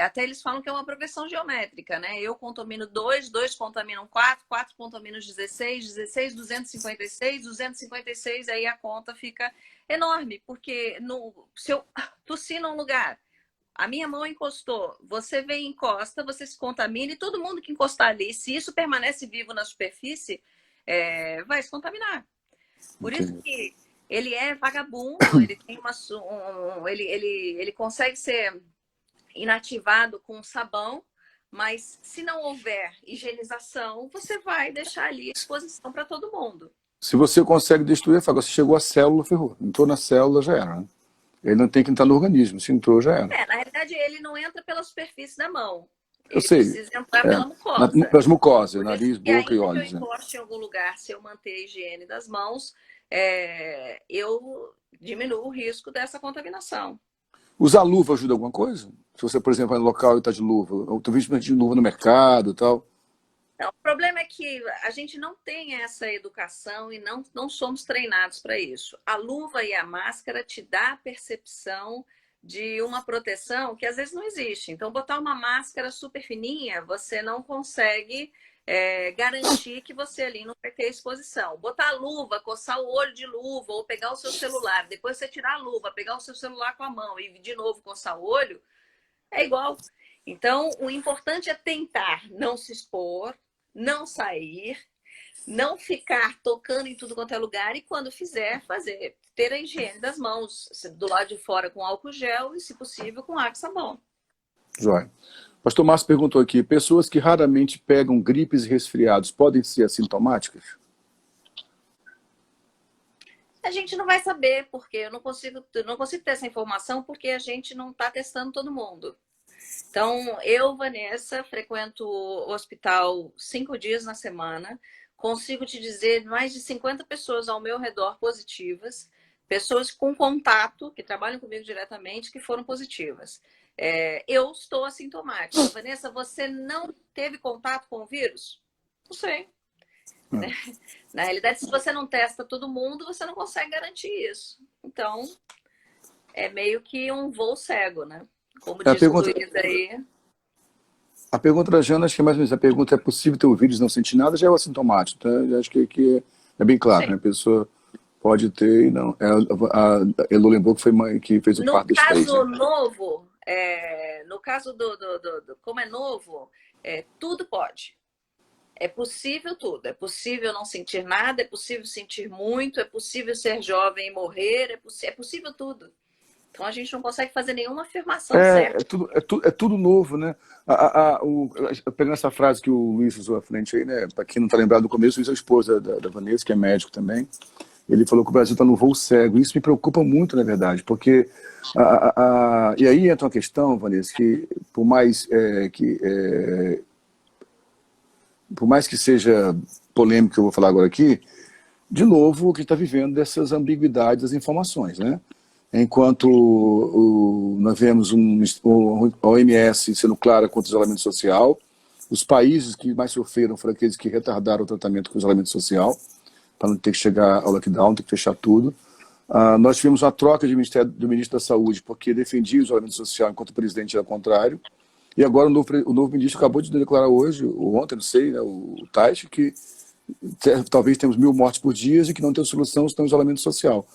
até eles falam que é uma progressão geométrica, né? Eu contamino 2, 2 contaminam 4, 4 contaminam 16, 16, 256, 256, aí a conta fica enorme, porque se eu tossir num lugar, a minha mão encostou, você vem e encosta, você se contamina e todo mundo que encostar ali, se isso permanece vivo na superfície, vai se contaminar. Por Okay. isso que ele é vagabundo, ele tem ele consegue ser inativado com sabão, mas se não houver higienização, você vai deixar ali à exposição para todo mundo. Se você consegue destruir, você chegou à célula, ferrou. Entrou na célula, já era. Né? Ele não tem que entrar no organismo, se entrou, já era. Na realidade, ele não entra pela superfície da mão. Eu Ele sei. precisa entrar pela mucosa. Pelas mucosas, nariz, E boca e ainda que eu olhos. Né? encoste em algum lugar, se eu manter a higiene das mãos, eu diminuo o risco dessa contaminação. Usar luva ajuda alguma coisa? Se você, por exemplo, vai no local e está de luva, ou tu viste de luva no mercado e tal. Não, o problema é que a gente não tem essa educação e não somos treinados para isso. A luva e a máscara te dá a percepção de uma proteção que às vezes não existe. Então, botar uma máscara super fininha, você não consegue garantir que você ali não vai ter exposição. Botar a luva, coçar o olho de luva ou pegar o seu celular, depois você tirar a luva, pegar o seu celular com a mão e de novo coçar o olho, é igual. Então, o importante é tentar não se expor, não sair, não ficar tocando em tudo quanto é lugar e quando fizer, ter a higiene das mãos, do lado de fora com álcool gel e, se possível, com água e sabão. Joia. Pastor Márcio perguntou aqui, pessoas que raramente pegam gripes e resfriados podem ser assintomáticas? A gente não vai saber, porque eu não consigo ter essa informação, porque a gente não está testando todo mundo. Então, eu, Vanessa, frequento o hospital 5 dias na semana, consigo te dizer mais de 50 pessoas ao meu redor positivas, pessoas com contato, que trabalham comigo diretamente, que foram positivas. Eu estou assintomática. Vanessa, você não teve contato com o vírus? Não sei. Na realidade, se você não testa todo mundo, você não consegue garantir isso. Então, é meio que um voo cego, né? Como diz o Luiz aí. A pergunta da Jana, acho que é mais ou menos, a pergunta é possível ter o vírus e não sentir nada, já é o assintomático, tá? Eu acho que é bem claro, né? A pessoa pode ter e não. A Elo lembrou que foi mãe que fez o parto dos 3. No caso como é novo, tudo pode. É possível tudo. É possível não sentir nada, é possível sentir muito, é possível ser jovem e morrer, é possível tudo. Então a gente não consegue fazer nenhuma afirmação certa. É tudo novo, né? Pegando essa frase que o Luiz usou à frente aí, né? Para quem não está lembrado do começo, o Luiz é a esposa da Vanessa, que é médico também. Ele falou que o Brasil está no voo cego. Isso me preocupa muito, na verdade, porque... E aí entra uma questão, Vanessa, que por mais que seja polêmico que eu vou falar agora aqui, de novo, o que está vivendo dessas ambiguidades das informações, né? Enquanto nós vemos a OMS sendo clara contra o isolamento social, os países que mais sofreram foram aqueles que retardaram o tratamento com o isolamento social, para não ter que chegar ao lockdown, ter que fechar tudo. Nós tivemos uma troca do ministro da Saúde, porque defendia o isolamento social, enquanto o presidente era contrário. E agora o novo ministro acabou de declarar hoje, ou ontem, não sei, né, o Taishi, que talvez temos 1.000 mortes por dia e que não tem solução senão isolamento social.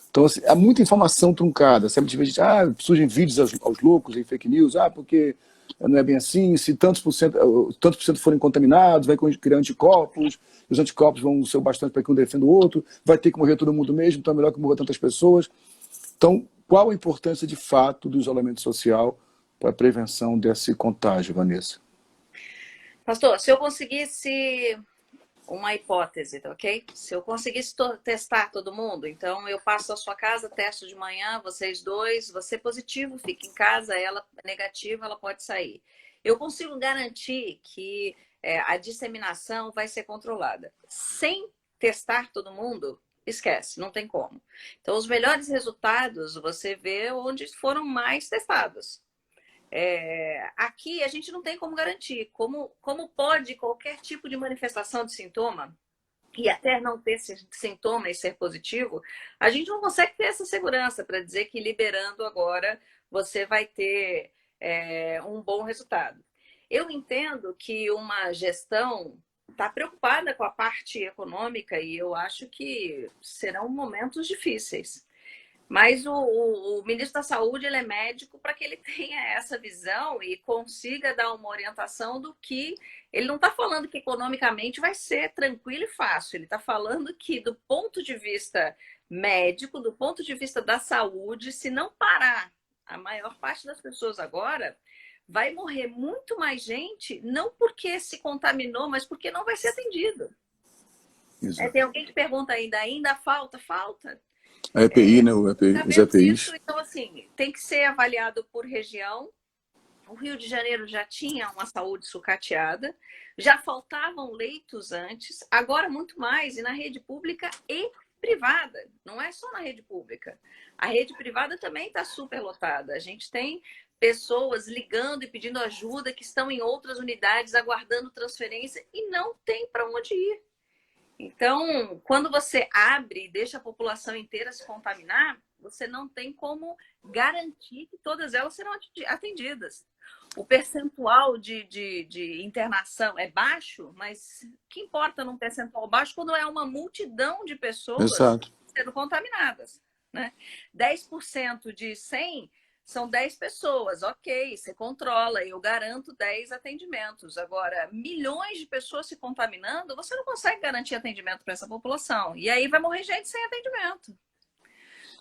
Então, assim, há muita informação truncada. Sempre gente, surgem vídeos aos loucos em fake news, porque não é bem assim, se tantos por cento forem contaminados, vai criar anticorpos, os anticorpos vão ser o bastante para que um defenda o outro, vai ter que morrer todo mundo mesmo, então é melhor que morra tantas pessoas. Então, qual a importância de fato do isolamento social para a prevenção desse contágio, Vanessa? Pastor, se eu conseguisse uma hipótese, ok? Se eu conseguisse testar todo mundo, então eu passo a sua casa, testo de manhã, vocês dois, você positivo, fica em casa, ela negativa, ela pode sair. Eu consigo garantir que a disseminação vai ser controlada. Sem testar todo mundo, esquece, não tem como. Então, os melhores resultados você vê onde foram mais testados. Aqui a gente não tem como garantir. Como pode qualquer tipo de manifestação de sintoma, e até não ter sintoma e ser positivo, a gente não consegue ter essa segurança para dizer que liberando agora você vai ter um bom resultado. Eu entendo que uma gestão está preocupada com a parte econômica e eu acho que serão momentos difíceis. Mas o ministro da Saúde ele é médico para que ele tenha essa visão e consiga dar uma orientação do que... Ele não está falando que economicamente vai ser tranquilo e fácil. Ele está falando que, do ponto de vista médico, do ponto de vista da saúde, se não parar a maior parte das pessoas agora, vai morrer muito mais gente, não porque se contaminou, mas porque não vai ser atendido. Tem alguém que pergunta ainda falta? Falta. A EPI, né? Os EPIs. Então, assim, tem que ser avaliado por região. O Rio de Janeiro já tinha uma saúde sucateada, já faltavam leitos antes, agora muito mais, e na rede pública e privada, não é só na rede pública. A rede privada também está superlotada. A gente tem pessoas ligando e pedindo ajuda que estão em outras unidades aguardando transferência e não tem para onde ir. Então, quando você abre e deixa a população inteira se contaminar, você não tem como garantir que todas elas serão atendidas. O percentual de internação é baixo, mas o que importa num percentual baixo quando é uma multidão de pessoas sendo contaminadas, né? 10% de 100 são 10 pessoas, ok, você controla, eu garanto 10 atendimentos. Agora, milhões de pessoas se contaminando, você não consegue garantir atendimento para essa população. E aí vai morrer gente sem atendimento.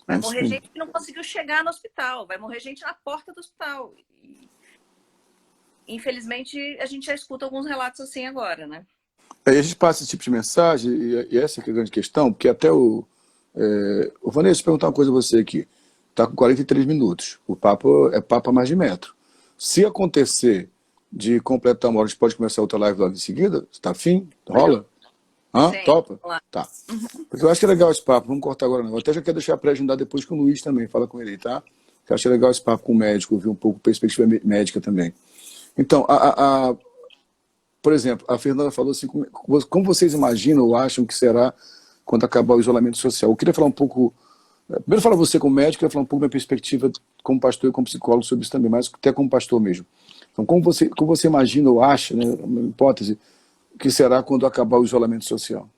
Vai morrer gente que não conseguiu chegar no hospital, vai morrer gente na porta do hospital. E, infelizmente, a gente já escuta alguns relatos assim agora, né? Aí a gente passa esse tipo de mensagem, e essa é a grande questão, porque até o Vanessa, perguntar uma coisa a você aqui. Está com 43 minutos. O papo é papo a mais de metro. Se acontecer de completar uma hora, a gente pode começar outra live logo em seguida? Está afim? Rola? Sim, topa? lá. Tá. Porque eu acho que é legal esse papo. Vamos cortar agora não. Eu até já quero deixar pré-agendar depois com o Luiz também. Fala com ele, tá? Eu acho legal esse papo com o médico, ouvir um pouco perspectiva médica também. Então, por exemplo, a Fernanda falou assim, como vocês imaginam ou acham que será quando acabar o isolamento social? Eu queria falar um pouco... Primeiro falar você como médico, eu ia falar um pouco da minha perspectiva como pastor e como psicólogo sobre isso também, mas até como pastor mesmo. Então, como você imagina ou acha, né, uma hipótese, que será quando acabar o isolamento social?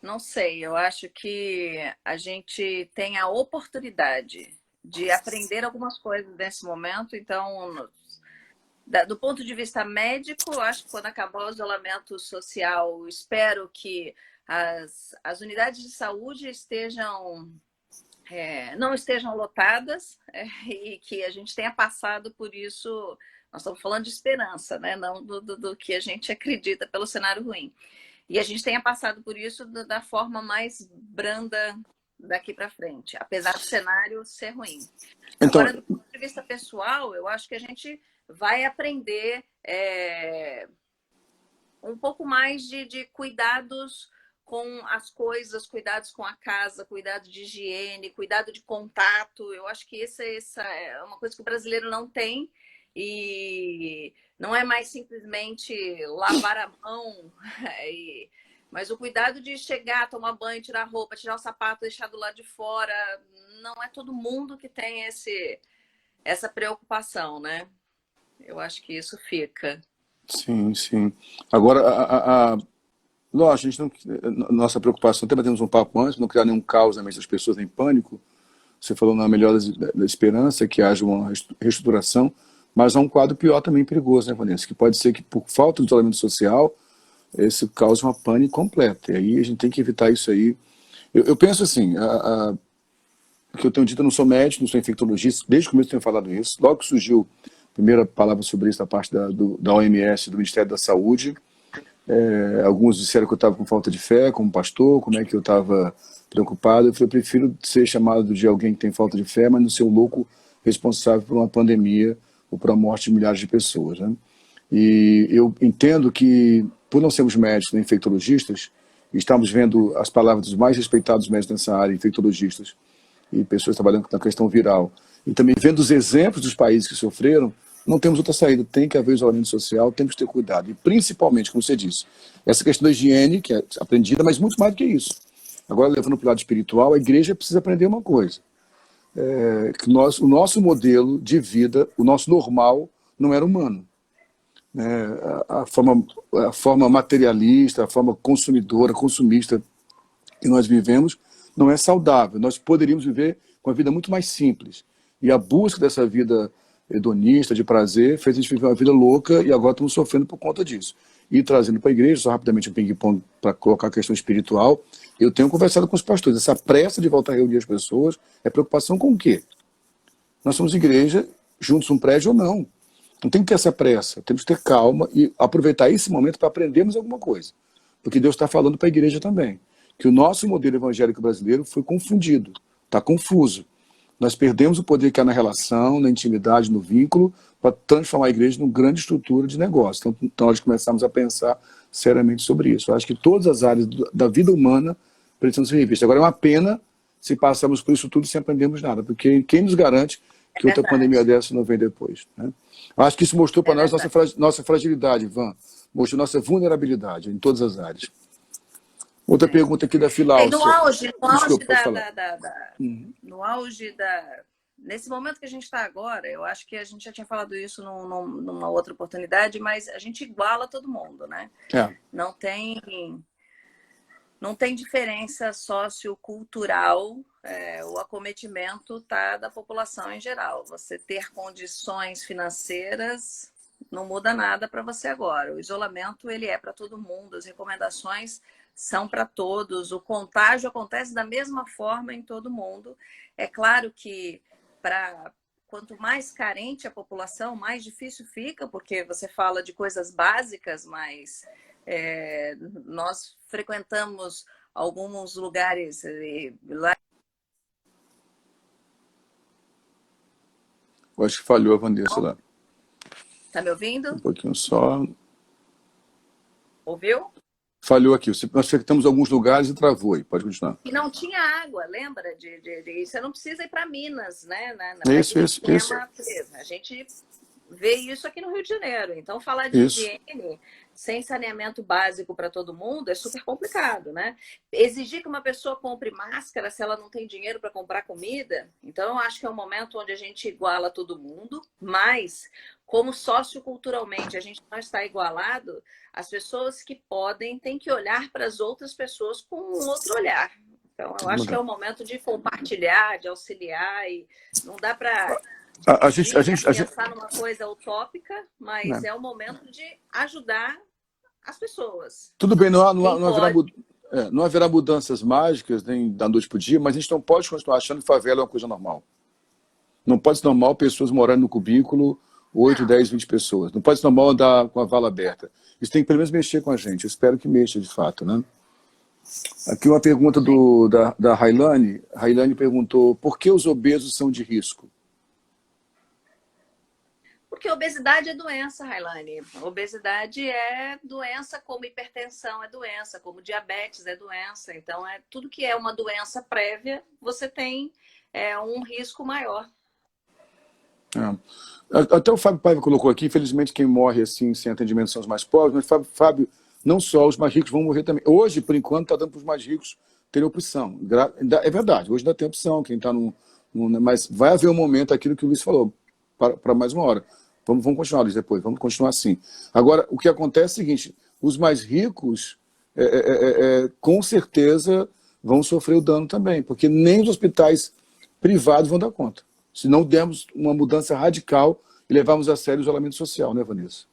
Não sei, eu acho que a gente tem a oportunidade de aprender algumas coisas nesse momento, então... Do ponto de vista médico, eu acho que quando acabar o isolamento social, espero que as unidades de saúde não estejam lotadas e que a gente tenha passado por isso. Nós estamos falando de esperança, né? Não do que a gente acredita pelo cenário ruim. E a gente tenha passado por isso da forma mais branda daqui para frente, apesar do cenário ser ruim. Então... Agora, do ponto de vista pessoal, eu acho que a gente vai aprender um pouco mais de cuidados com as coisas, cuidados com a casa, cuidado de higiene, cuidado de contato. Eu acho que essa é uma coisa que o brasileiro não tem, e não é mais simplesmente lavar a mão, mas o cuidado de chegar, tomar banho, tirar a roupa, tirar o sapato, deixar do lado de fora. Não é todo mundo que tem essa preocupação, né? Eu acho que isso fica. Sim, sim. Agora, lógico, a gente não, nossa preocupação, até batemos um papo antes, não criar nenhum caos na mente das pessoas, nem pânico. Você falou na melhor da esperança, que haja uma reestruturação, mas há um quadro pior também perigoso, né, Vanessa? Que pode ser que, por falta de isolamento social, esse cause uma pânico completa. E aí a gente tem que evitar isso aí. Eu penso assim, o que eu tenho dito, eu não sou médico, não sou infectologista, desde o começo eu tenho falado isso. Logo que surgiu a primeira palavra sobre isso da parte da OMS, do Ministério da Saúde, alguns disseram que eu estava com falta de fé, como pastor, como é que eu estava preocupado. Eu falei, eu prefiro ser chamado de alguém que tem falta de fé, mas não ser o louco responsável por uma pandemia ou por a morte de milhares de pessoas, né? E eu entendo que, por não sermos médicos nem infectologistas, estamos vendo as palavras dos mais respeitados médicos nessa área, infectologistas, e pessoas trabalhando na questão viral, e também vendo os exemplos dos países que sofreram, não temos outra saída, tem que haver isolamento social, temos que ter cuidado, e principalmente, como você disse, essa questão da higiene, que é aprendida, mas muito mais do que isso. Agora, levando para o lado espiritual, a igreja precisa aprender uma coisa, que o nosso modelo de vida, o nosso normal, não era humano. A forma materialista, a forma consumidora, consumista que nós vivemos, não é saudável. Nós poderíamos viver com uma vida muito mais simples. E a busca dessa vida hedonista, de prazer, fez a gente viver uma vida louca e agora estamos sofrendo por conta disso. E trazendo para a igreja, só rapidamente um ping-pong para colocar a questão espiritual, eu tenho conversado com os pastores. Essa pressa de voltar a reunir as pessoas é preocupação com o quê? Nós somos igreja, juntos um prédio ou não. Não tem que ter essa pressa, temos que ter calma e aproveitar esse momento para aprendermos alguma coisa. Porque Deus está falando para a igreja também, que o nosso modelo evangélico brasileiro foi confundido, está confuso. Nós perdemos o poder que há na relação, na intimidade, no vínculo, para transformar a igreja numa grande estrutura de negócio. Então nós começamos a pensar seriamente sobre isso. Eu acho que todas as áreas da vida humana precisam ser revistas. Agora é uma pena se passarmos por isso tudo sem aprendermos nada, porque quem nos garante que outra pandemia dessa não vem depois, né? Eu acho que isso mostrou para nós nossa fragilidade, Ivan, mostrou nossa vulnerabilidade em todas as áreas. Outra pergunta aqui da Filau. Nesse momento que a gente está agora, eu acho que a gente já tinha falado isso numa outra oportunidade, mas a gente iguala todo mundo, né? Não tem diferença sociocultural, o acometimento tá da população em geral. Você ter condições financeiras não muda nada para você agora. O isolamento ele é para todo mundo, as recomendações são para todos, o contágio acontece da mesma forma em todo mundo. É claro que quanto mais carente a população, mais difícil fica, porque você fala de coisas básicas, mas nós frequentamos alguns lugares lá. Eu acho que falhou a Vanessa lá. Tá me ouvindo? Um pouquinho só. Ouviu? Falhou aqui. Nós frequentamos alguns lugares e travou aí. Pode continuar. E não tinha água, lembra? Você não precisa ir para Minas, né? Isso. A gente vê isso aqui no Rio de Janeiro. Então, falar de higiene sem saneamento básico para todo mundo é super complicado, né? Exigir que uma pessoa compre máscara se ela não tem dinheiro para comprar comida. Então, eu acho que é um momento onde a gente iguala todo mundo, mas como socioculturalmente a gente não está igualado, as pessoas que podem têm que olhar para as outras pessoas com um outro olhar. Então, eu acho que é o momento de compartilhar, de auxiliar, e não dá para a gente pensar numa coisa utópica, mas é o momento de ajudar as pessoas. Tudo bem, não haverá mudanças mágicas nem da noite para o dia, mas a gente não pode continuar achando que favela é uma coisa normal. Não pode ser normal pessoas morando no cubículo, 8, 10, 20 pessoas. Não pode ser normal andar com a vala aberta. Isso tem que pelo menos mexer com a gente. Eu espero que mexa de fato, né? Aqui uma pergunta da Railane. Railane perguntou: por que os obesos são de risco? Porque obesidade é doença, Railane. Obesidade é doença, como hipertensão é doença, como diabetes é doença. Então, tudo que é uma doença prévia, você tem um risco maior. Até o Fábio Paiva colocou aqui, infelizmente quem morre assim sem atendimento são os mais pobres, mas Fábio, não só os mais ricos vão morrer também. Hoje, por enquanto, está dando para os mais ricos terem opção. É verdade, hoje ainda tem opção, quem está mas vai haver um momento, aquilo que o Luiz falou, para mais uma hora. Vamos continuar, Luiz, depois, vamos continuar assim. Agora, o que acontece é o seguinte, os mais ricos, com certeza, vão sofrer o dano também, porque nem os hospitais privados vão dar conta. Se não dermos uma mudança radical e levarmos a sério o isolamento social, né, Vanessa?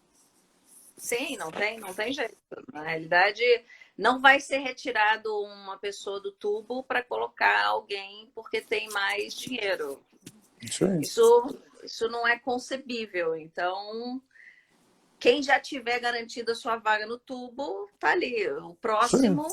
Sim, não tem jeito. Na realidade, não vai ser retirado uma pessoa do tubo para colocar alguém porque tem mais dinheiro. Isso aí. Isso não é concebível. Então, quem já tiver garantido a sua vaga no tubo, tá ali. O próximo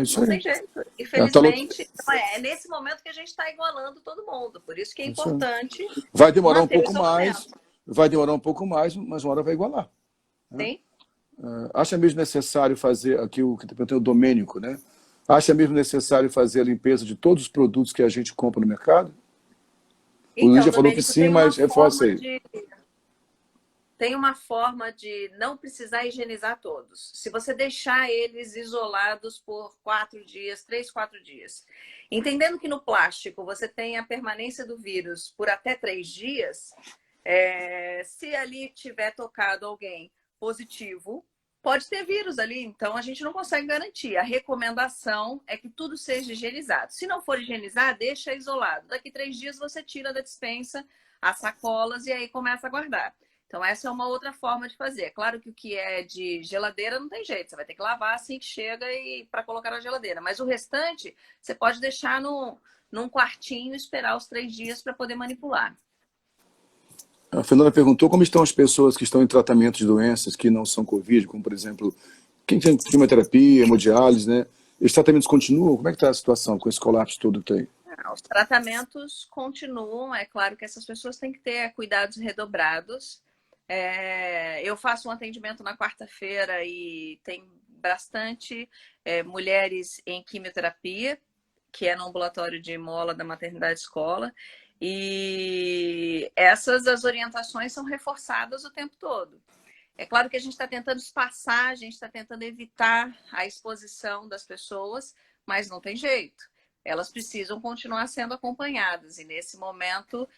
isso não aí. tem jeito. Infelizmente, é nesse momento que a gente está igualando todo mundo. Por isso que é importante vai demorar um manter o pouco isolamento. mais, vai demorar um pouco mais, mas uma hora vai igualar. Sim. Acha mesmo necessário fazer, aqui o que tem o Domênico, né? Acha mesmo necessário fazer a limpeza de todos os produtos que a gente compra no mercado? O Luiz já falou que sim, mas reforça aí. Tem uma forma de não precisar higienizar todos. Se você deixar eles isolados por 4 dias, 3, 4 dias. Entendendo que no plástico você tem a permanência do vírus por até 3 dias, se ali tiver tocado alguém positivo, pode ter vírus ali, então a gente não consegue garantir. A recomendação é que tudo seja higienizado. Se não for higienizar, deixa isolado. Daqui 3 dias você tira da despensa as sacolas e aí começa a guardar. Então, essa é uma outra forma de fazer. É claro que o que é de geladeira não tem jeito. Você vai ter que lavar assim que chega e para colocar na geladeira. Mas o restante, você pode deixar num quartinho e esperar os 3 dias para poder manipular. A Fernanda perguntou como estão as pessoas que estão em tratamento de doenças que não são Covid, como, por exemplo, quem tem quimioterapia, hemodiálise, né? Os tratamentos continuam? Como é que está a situação com esse colapso todo que tem? Os tratamentos continuam. É claro que essas pessoas têm que ter cuidados redobrados. Eu faço um atendimento na quarta-feira e tem bastante mulheres em quimioterapia, que é no ambulatório de Mola da Maternidade Escola, e as orientações são reforçadas o tempo todo. É claro que a gente está tentando espaçar, a gente está tentando evitar a exposição das pessoas, mas não tem jeito. Elas precisam continuar sendo acompanhadas. E nesse momento,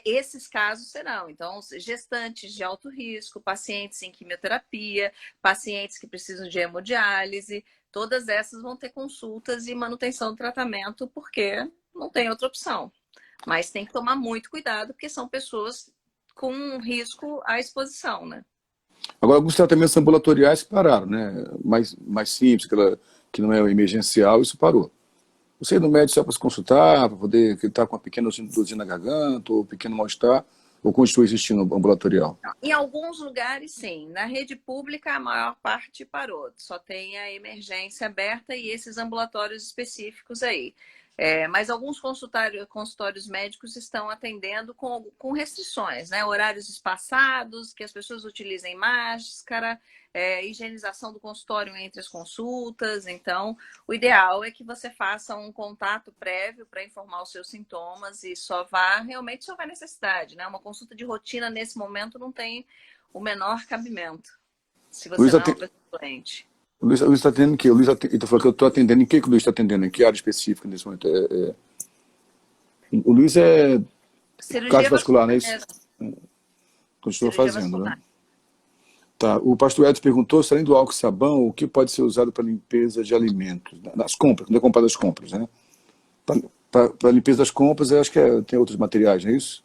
esses casos serão. Então, gestantes de alto risco, pacientes em quimioterapia, pacientes que precisam de hemodiálise, todas essas vão ter consultas e manutenção do tratamento, porque não tem outra opção. Mas tem que tomar muito cuidado, porque são pessoas com risco à exposição, né? Agora, alguns tratamentos ambulatoriais pararam, né? Mais simples, que não é emergencial, isso parou. Você ir no médico só para se consultar, para poder estar com uma pequena dorzinha na garganta, ou pequeno mal-estar, ou continua existindo ambulatorial? Em alguns lugares, sim. Na rede pública, a maior parte parou. Só tem a emergência aberta e esses ambulatórios específicos aí. Mas alguns consultórios médicos estão atendendo com restrições, né? Horários espaçados, que as pessoas utilizem máscara, higienização do consultório entre as consultas. Então, o ideal é que você faça um contato prévio para informar os seus sintomas e realmente só vai necessidade, né? Uma consulta de rotina nesse momento não tem o menor cabimento, se você não é uma pessoa doente. O Luiz está atendendo em quê? O Luiz falou que eu estou atendendo em que o Luiz está atendendo? Em que área específica nesse momento? O Luiz é cardiovascular, não é isso? Continua fazendo, né? Tá. O pastor Edson perguntou se além do álcool e sabão, o que pode ser usado para limpeza de alimentos? Nas compras, quando é comprado as compras, né? Para limpeza das compras, eu acho que tem outros materiais, não é isso?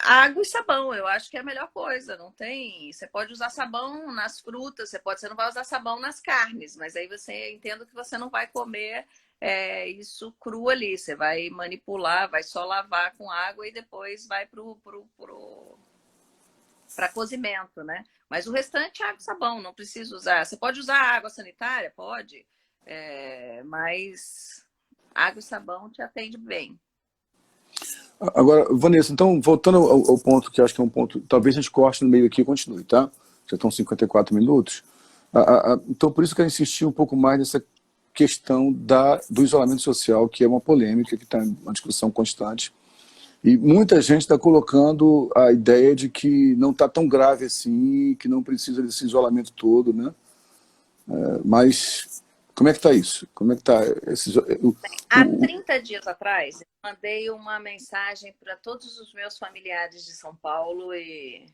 Água e sabão, eu acho que é a melhor coisa. Não tem. Você pode usar sabão nas frutas, você não vai usar sabão nas carnes, mas aí você entenda que você não vai comer isso cru ali. Você vai manipular, vai só lavar com água e depois vai para cozimento, né? Mas o restante é água e sabão, não precisa usar. Você pode usar água sanitária? Pode, mas água e sabão te atende bem. Agora, Vanessa, então, voltando ao ponto que eu acho que é um ponto, talvez a gente corte no meio aqui e continue, tá? Já estão 54 minutos. Então, por isso que eu insisti um pouco mais nessa questão do isolamento social, que é uma polêmica, que está em uma discussão constante. E muita gente está colocando a ideia de que não está tão grave assim, que não precisa desse isolamento todo, né? Mas como é que está isso? Como é que está esse... Há 30 dias atrás, eu mandei uma mensagem para todos os meus familiares de São Paulo e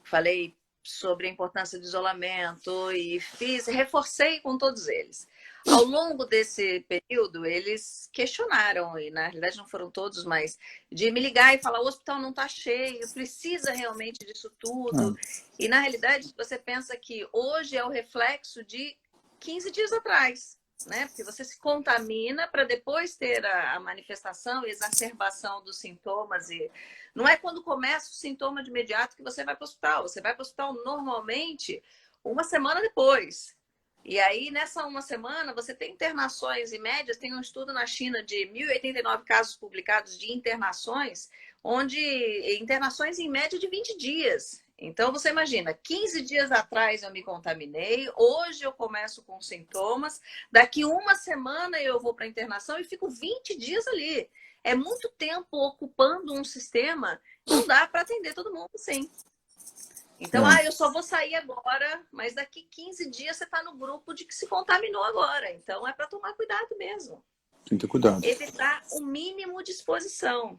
falei sobre a importância do isolamento e reforcei com todos eles. Ao longo desse período, eles questionaram, e na realidade não foram todos, mas de me ligar e falar: o hospital não está cheio, precisa realmente disso tudo. E na realidade, você pensa que hoje é o reflexo de 15 dias atrás, né? Porque você se contamina para depois ter a manifestação e exacerbação dos sintomas. E não é quando começa o sintoma de imediato que você vai para o hospital. Você vai para o hospital normalmente uma semana depois. E aí, nessa uma semana, você tem internações em médias. Tem um estudo na China de 1.089 casos publicados de internações, onde internações em média de 20 dias. Então, você imagina, 15 dias atrás eu me contaminei, hoje eu começo com sintomas, daqui uma semana eu vou para a internação e fico 20 dias ali. É muito tempo ocupando um sistema, não dá para atender todo mundo, sim. Então, eu só vou sair agora, mas daqui 15 dias você está no grupo de que se contaminou agora. Então, é para tomar cuidado mesmo. Tem que ter cuidado. Evitar o mínimo de exposição.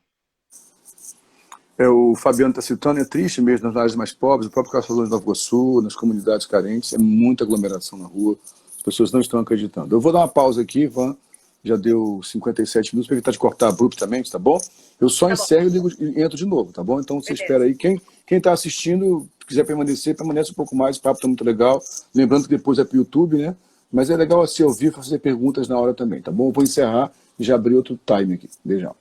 O Fabiano está citando, é triste mesmo nas áreas mais pobres, o próprio Caçador de Nova Iguaçu, nas comunidades carentes, é muita aglomeração na rua, as pessoas não estão acreditando. Eu vou dar uma pausa aqui, Ivan, já deu 57 minutos, para evitar de cortar abruptamente, tá bom? Eu só encerro e entro de novo, tá bom? Então você espera aí. Quem está assistindo, quiser permanecer, permanece um pouco mais, o papo está muito legal. Lembrando que depois é para o YouTube, né? Mas é legal assim ouvir, fazer perguntas na hora também, tá bom? Eu vou encerrar e já abrir outro time aqui. Beijão.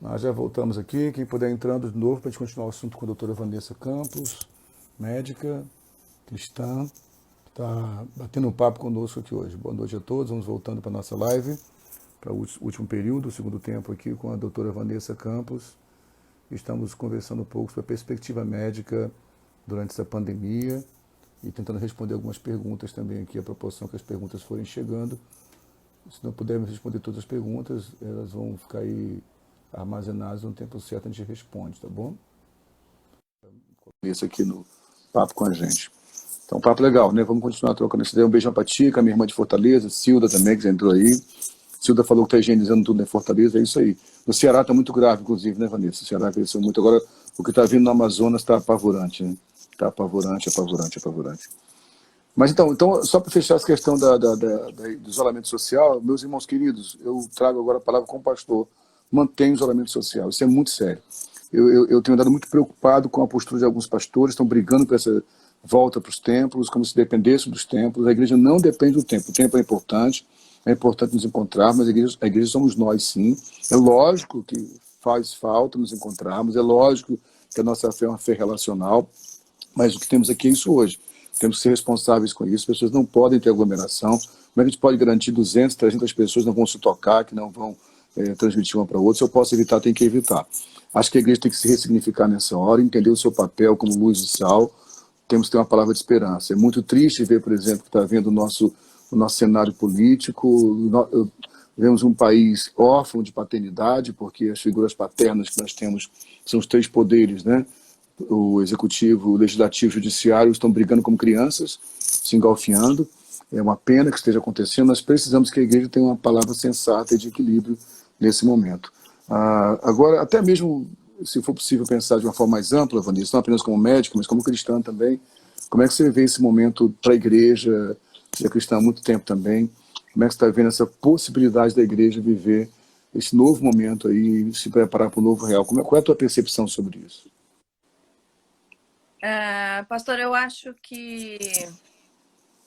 Nós já voltamos aqui. Quem puder entrando de novo para a gente continuar o assunto com a doutora Vanessa Campos, médica, cristã, está batendo um papo conosco aqui hoje. Boa noite a todos. Vamos voltando para a nossa live, para o último período, o segundo tempo aqui com a doutora Vanessa Campos. Estamos conversando um pouco sobre a perspectiva médica durante essa pandemia e tentando responder algumas perguntas também aqui, à proporção que as perguntas forem chegando. Se não pudermos responder todas as perguntas, elas vão ficar aí armazenados no tempo certo, a gente responde, tá bom? Isso aqui no papo com a gente. Então, papo legal, né? Vamos continuar trocando essa ideia. Um beijão pra Tica, minha irmã de Fortaleza, Cilda também, que já entrou aí. Cilda falou que tá higienizando tudo em Fortaleza, é isso aí. No Ceará tá muito grave, inclusive, né, Vanessa? O Ceará cresceu muito. Agora, o que tá vindo no Amazonas tá apavorante, né? Tá apavorante, apavorante, apavorante. Mas então só para fechar essa questão do isolamento social, meus irmãos queridos, eu trago agora a palavra como pastor. Mantenha o isolamento social, isso é muito sério. Eu tenho andado muito preocupado com a postura de alguns pastores, estão brigando por essa volta para os templos, como se dependesse dos templos. A igreja não depende do templo, o templo é importante nos encontrar, mas a igreja somos nós, sim. É lógico que faz falta nos encontrarmos, é lógico que a nossa fé é uma fé relacional, mas o que temos aqui é isso hoje. Temos que ser responsáveis com isso, as pessoas não podem ter aglomeração. Como é que a gente pode garantir 200, 300 pessoas não vão se tocar, que não vão transmitir uma para outra? Se eu posso evitar, tem que evitar. Acho que a igreja tem que se ressignificar nessa hora, entender o seu papel como luz e sal. Temos que ter uma palavra de esperança. É muito triste ver, por exemplo, que está vendo o nosso cenário político. Vemos um país órfão de paternidade, porque as figuras paternas que nós temos são os três poderes, né? O executivo, o legislativo e o judiciário estão brigando como crianças, se engalfinhando. É uma pena que esteja acontecendo, mas precisamos que a igreja tenha uma palavra sensata e de equilíbrio nesse momento. Agora, até mesmo, se for possível pensar de uma forma mais ampla, Vanessa, não apenas como médico, mas como cristã também, como é que você vê esse momento para a igreja? Você é cristã há muito tempo também. Como é que você está vendo essa possibilidade da igreja viver esse novo momento aí, se preparar para o novo real? Qual é a tua percepção sobre isso? Pastor, eu acho que,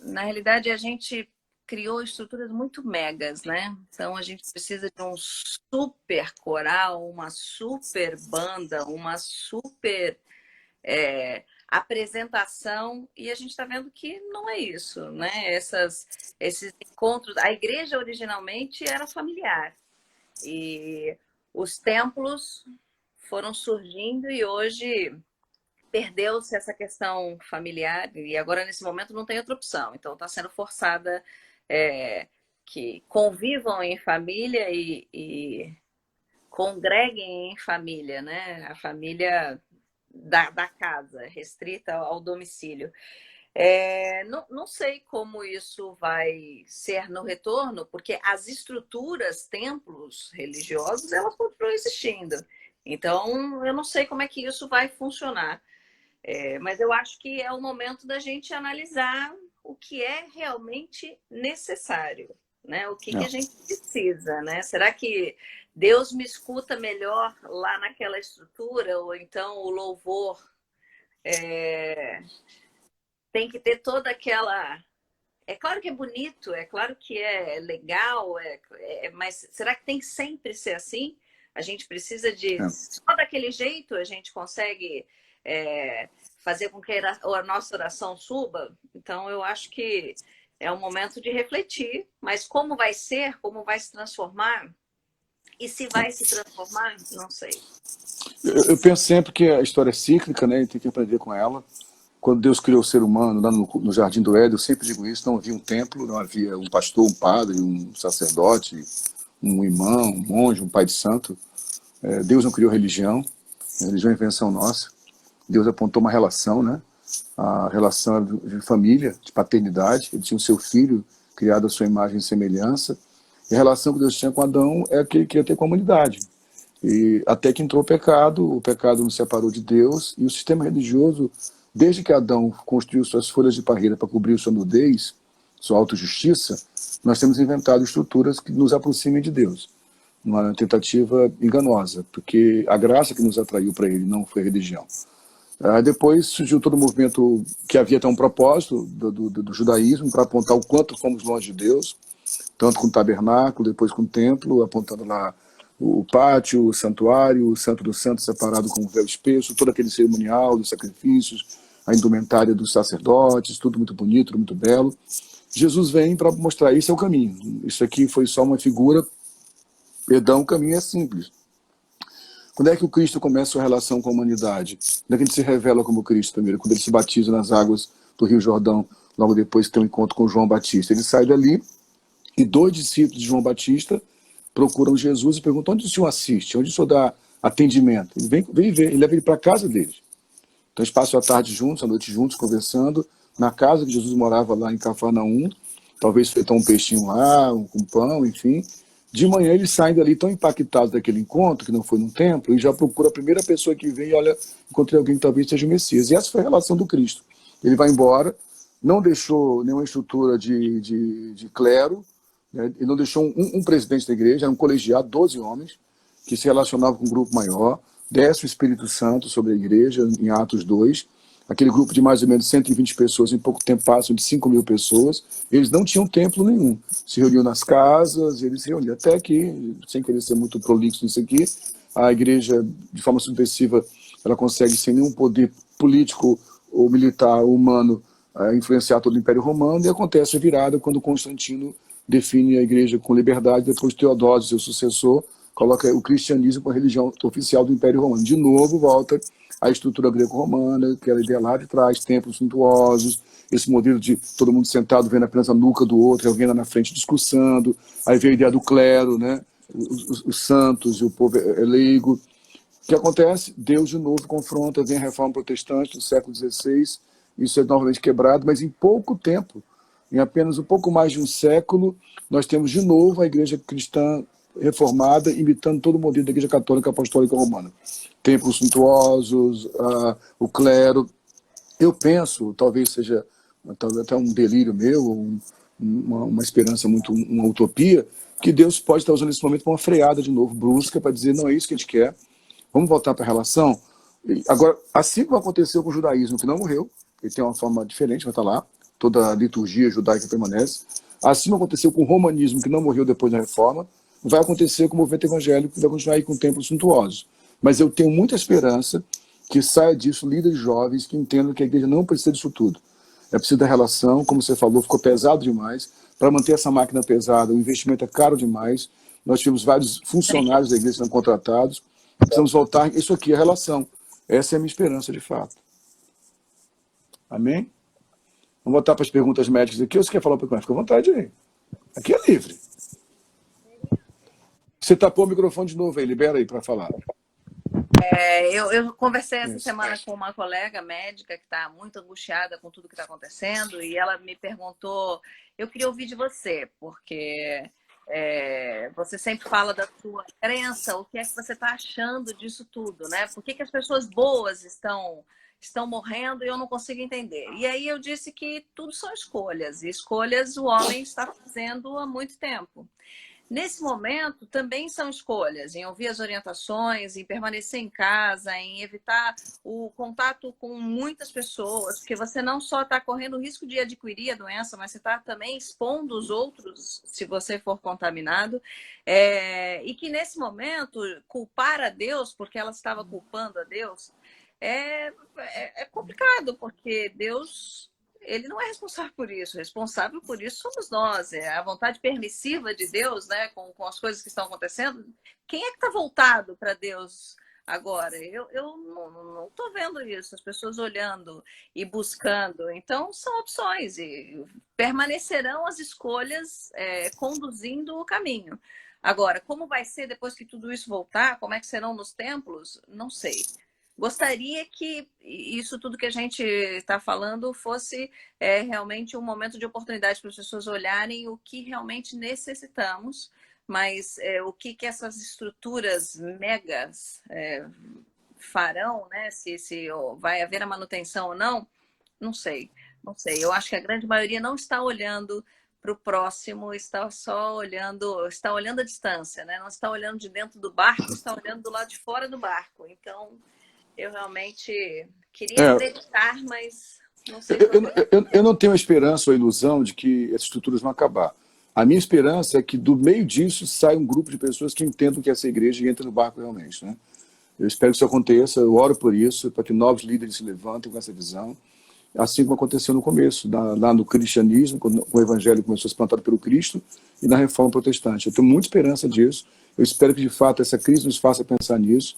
na realidade, a gente criou estruturas muito megas, né? Então, a gente precisa de um super coral, uma super banda, uma super apresentação, e a gente está vendo que não é isso, né? Esses encontros. A igreja originalmente era familiar, e os templos foram surgindo, e hoje perdeu-se essa questão familiar, e agora nesse momento não tem outra opção. Então está sendo forçada que convivam em família e congreguem em família, né? A família da casa, restrita ao domicílio. Não sei como isso vai ser no retorno, porque as estruturas, templos religiosos, elas continuam existindo. Então, eu não sei como é que isso vai funcionar. Mas eu acho que é o momento da gente analisar o que é realmente necessário, né? O que a gente precisa, né? Será que Deus me escuta melhor lá naquela estrutura? Ou então o louvor tem que ter toda aquela... É claro que é bonito, é claro que é legal, mas será que tem que sempre ser assim? A gente precisa de... Só daquele jeito a gente consegue fazer com que a nossa oração suba? Então, eu acho que é um momento de refletir, mas como vai ser, como vai se transformar, e se vai se transformar, não sei. Eu penso sempre que a história é cíclica, né? E tem que aprender com ela. Quando Deus criou o ser humano lá no Jardim do Éden, eu sempre digo isso, não havia um templo, não havia um pastor, um padre, um sacerdote, um irmão, um monge, um pai de santo. Deus não criou religião, a religião é invenção nossa. Deus apontou uma relação, né? A relação de família, de paternidade. Ele tinha o seu filho, criado à sua imagem e semelhança. E a relação que Deus tinha com Adão é que ele queria ter com a humanidade. E até que entrou o pecado nos separou de Deus, e o sistema religioso, desde que Adão construiu suas folhas de parreira para cobrir sua nudez, sua autojustiça, nós temos inventado estruturas que nos aproximem de Deus. Uma tentativa enganosa, porque a graça que nos atraiu para ele não foi a religião. Depois surgiu todo o movimento que havia até um propósito do judaísmo para apontar o quanto fomos longe de Deus, tanto com o tabernáculo, depois com o templo, apontando lá o pátio, o santuário, o santo dos santos separado com um véu espesso, todo aquele cerimonial dos sacrifícios, a indumentária dos sacerdotes, tudo muito bonito, muito belo. Jesus vem para mostrar isso é o caminho. Isso aqui foi só uma figura, perdão, o caminho é simples. Quando é que o Cristo começa a sua relação com a humanidade? Quando é que ele se revela como Cristo primeiro? Quando ele se batiza nas águas do Rio Jordão, logo depois que tem um encontro com João Batista. Ele sai dali e 2 discípulos de João Batista procuram Jesus e perguntam: onde o senhor assiste? Onde o senhor dá atendimento? Ele vem ver, ele leva ele para a casa deles. Então eles passam a tarde juntos, a noite juntos, conversando, na casa que Jesus morava lá em Cafarnaum, talvez fritou um peixinho lá, com pão, enfim. De manhã eles saem dali tão impactados daquele encontro, que não foi num templo, e já procura a primeira pessoa que vem e olha, encontrei alguém que talvez seja o Messias. E essa foi a relação do Cristo. Ele vai embora, não deixou nenhuma estrutura de clero, né? Ele não deixou um presidente da igreja, era um colegiado, 12 homens, que se relacionavam com um grupo maior. Desce o Espírito Santo sobre a igreja, em Atos 2, aquele grupo de mais ou menos 120 pessoas, em pouco tempo passam de 5.000 pessoas, eles não tinham templo nenhum, se reuniam nas casas, eles se reuniam, até que, sem querer ser muito prolixo nisso aqui, a igreja, de forma sucessiva, ela consegue, sem nenhum poder político ou militar ou humano, influenciar todo o Império Romano, e acontece a virada quando Constantino define a igreja com liberdade, depois Teodósio, seu sucessor, coloca o cristianismo como a religião oficial do Império Romano. De novo, volta a estrutura greco-romana, que era a ideia lá de trás, templos suntuosos, esse modelo de todo mundo sentado vendo apenas a nuca do outro, alguém lá na frente discursando, aí veio a ideia do clero, né? Os santos e o povo leigo. O que acontece? Deus de novo confronta, vem a reforma protestante do século XVI, isso é novamente quebrado, mas em pouco tempo, em apenas um pouco mais de um século, nós temos de novo a igreja cristã reformada, imitando todo o modelo da igreja católica apostólica romana. Templos suntuosos, o clero. Eu penso, talvez seja até um delírio meu, uma esperança muito, uma utopia, que Deus pode estar usando esse momento para uma freada de novo, brusca, para dizer, não é isso que a gente quer, vamos voltar para a relação. Agora, assim como aconteceu com o judaísmo, que não morreu, ele tem uma forma diferente, vai estar lá, toda a liturgia judaica permanece, assim como aconteceu com o romanismo, que não morreu depois da reforma, vai acontecer com o movimento evangélico, que vai continuar aí com templos suntuosos. Mas eu tenho muita esperança que saia disso líderes jovens que entendam que a igreja não precisa disso tudo. É preciso da relação, como você falou, ficou pesado demais. Para manter essa máquina pesada, o investimento é caro demais. Nós tivemos vários funcionários da igreja sendo contratados. Precisamos voltar. Isso aqui é a relação. Essa é a minha esperança, de fato. Amém? Vamos voltar para as perguntas médicas aqui. Ou você quer falar um pouco mais? Fica à vontade aí. Aqui é livre. Você tapou o microfone de novo aí. Libera aí para falar. Eu conversei essa semana com uma colega médica que está muito angustiada com tudo que está acontecendo e ela me perguntou, eu queria ouvir de você, porque você sempre fala da sua crença, o que é que você está achando disso tudo, né? Por que as pessoas boas estão morrendo e eu não consigo entender? E aí eu disse que tudo são escolhas, e escolhas o homem está fazendo há muito tempo. Nesse momento, também são escolhas, em ouvir as orientações, em permanecer em casa, em evitar o contato com muitas pessoas, porque você não só está correndo o risco de adquirir a doença, mas você está também expondo os outros se você for contaminado. E que nesse momento, culpar a Deus, porque ela estava culpando a Deus, é complicado, porque Deus... Ele não é responsável por isso. Responsável por isso somos nós. É a vontade permissiva de Deus, né? Com as coisas que estão acontecendo. Quem é que está voltado para Deus agora? Eu não estou vendo isso. As pessoas olhando e buscando. Então, são opções. E permanecerão as escolhas conduzindo o caminho. Agora, como vai ser depois que tudo isso voltar? Como é que serão nos templos? Não sei. Gostaria que isso tudo que a gente está falando fosse realmente um momento de oportunidade para as pessoas olharem o que realmente necessitamos, mas o que essas estruturas megas farão, né? Se vai haver a manutenção ou não, não sei. Não sei. Eu acho que a grande maioria não está olhando para o próximo, está olhando a distância, né? Não está olhando de dentro do barco, está olhando do lado de fora do barco. Então, eu realmente queria acreditar, mas não sei. Eu não tenho a esperança ou a ilusão de que essas estruturas vão acabar. A minha esperança é que do meio disso saia um grupo de pessoas que entendam que essa igreja e entrem no barco realmente, né? Eu espero que isso aconteça, eu oro por isso, para que novos líderes se levantem com essa visão, assim como aconteceu no começo, lá no cristianismo, quando o evangelho começou a ser plantado pelo Cristo, e na reforma protestante. Eu tenho muita esperança disso, eu espero que de fato essa crise nos faça pensar nisso,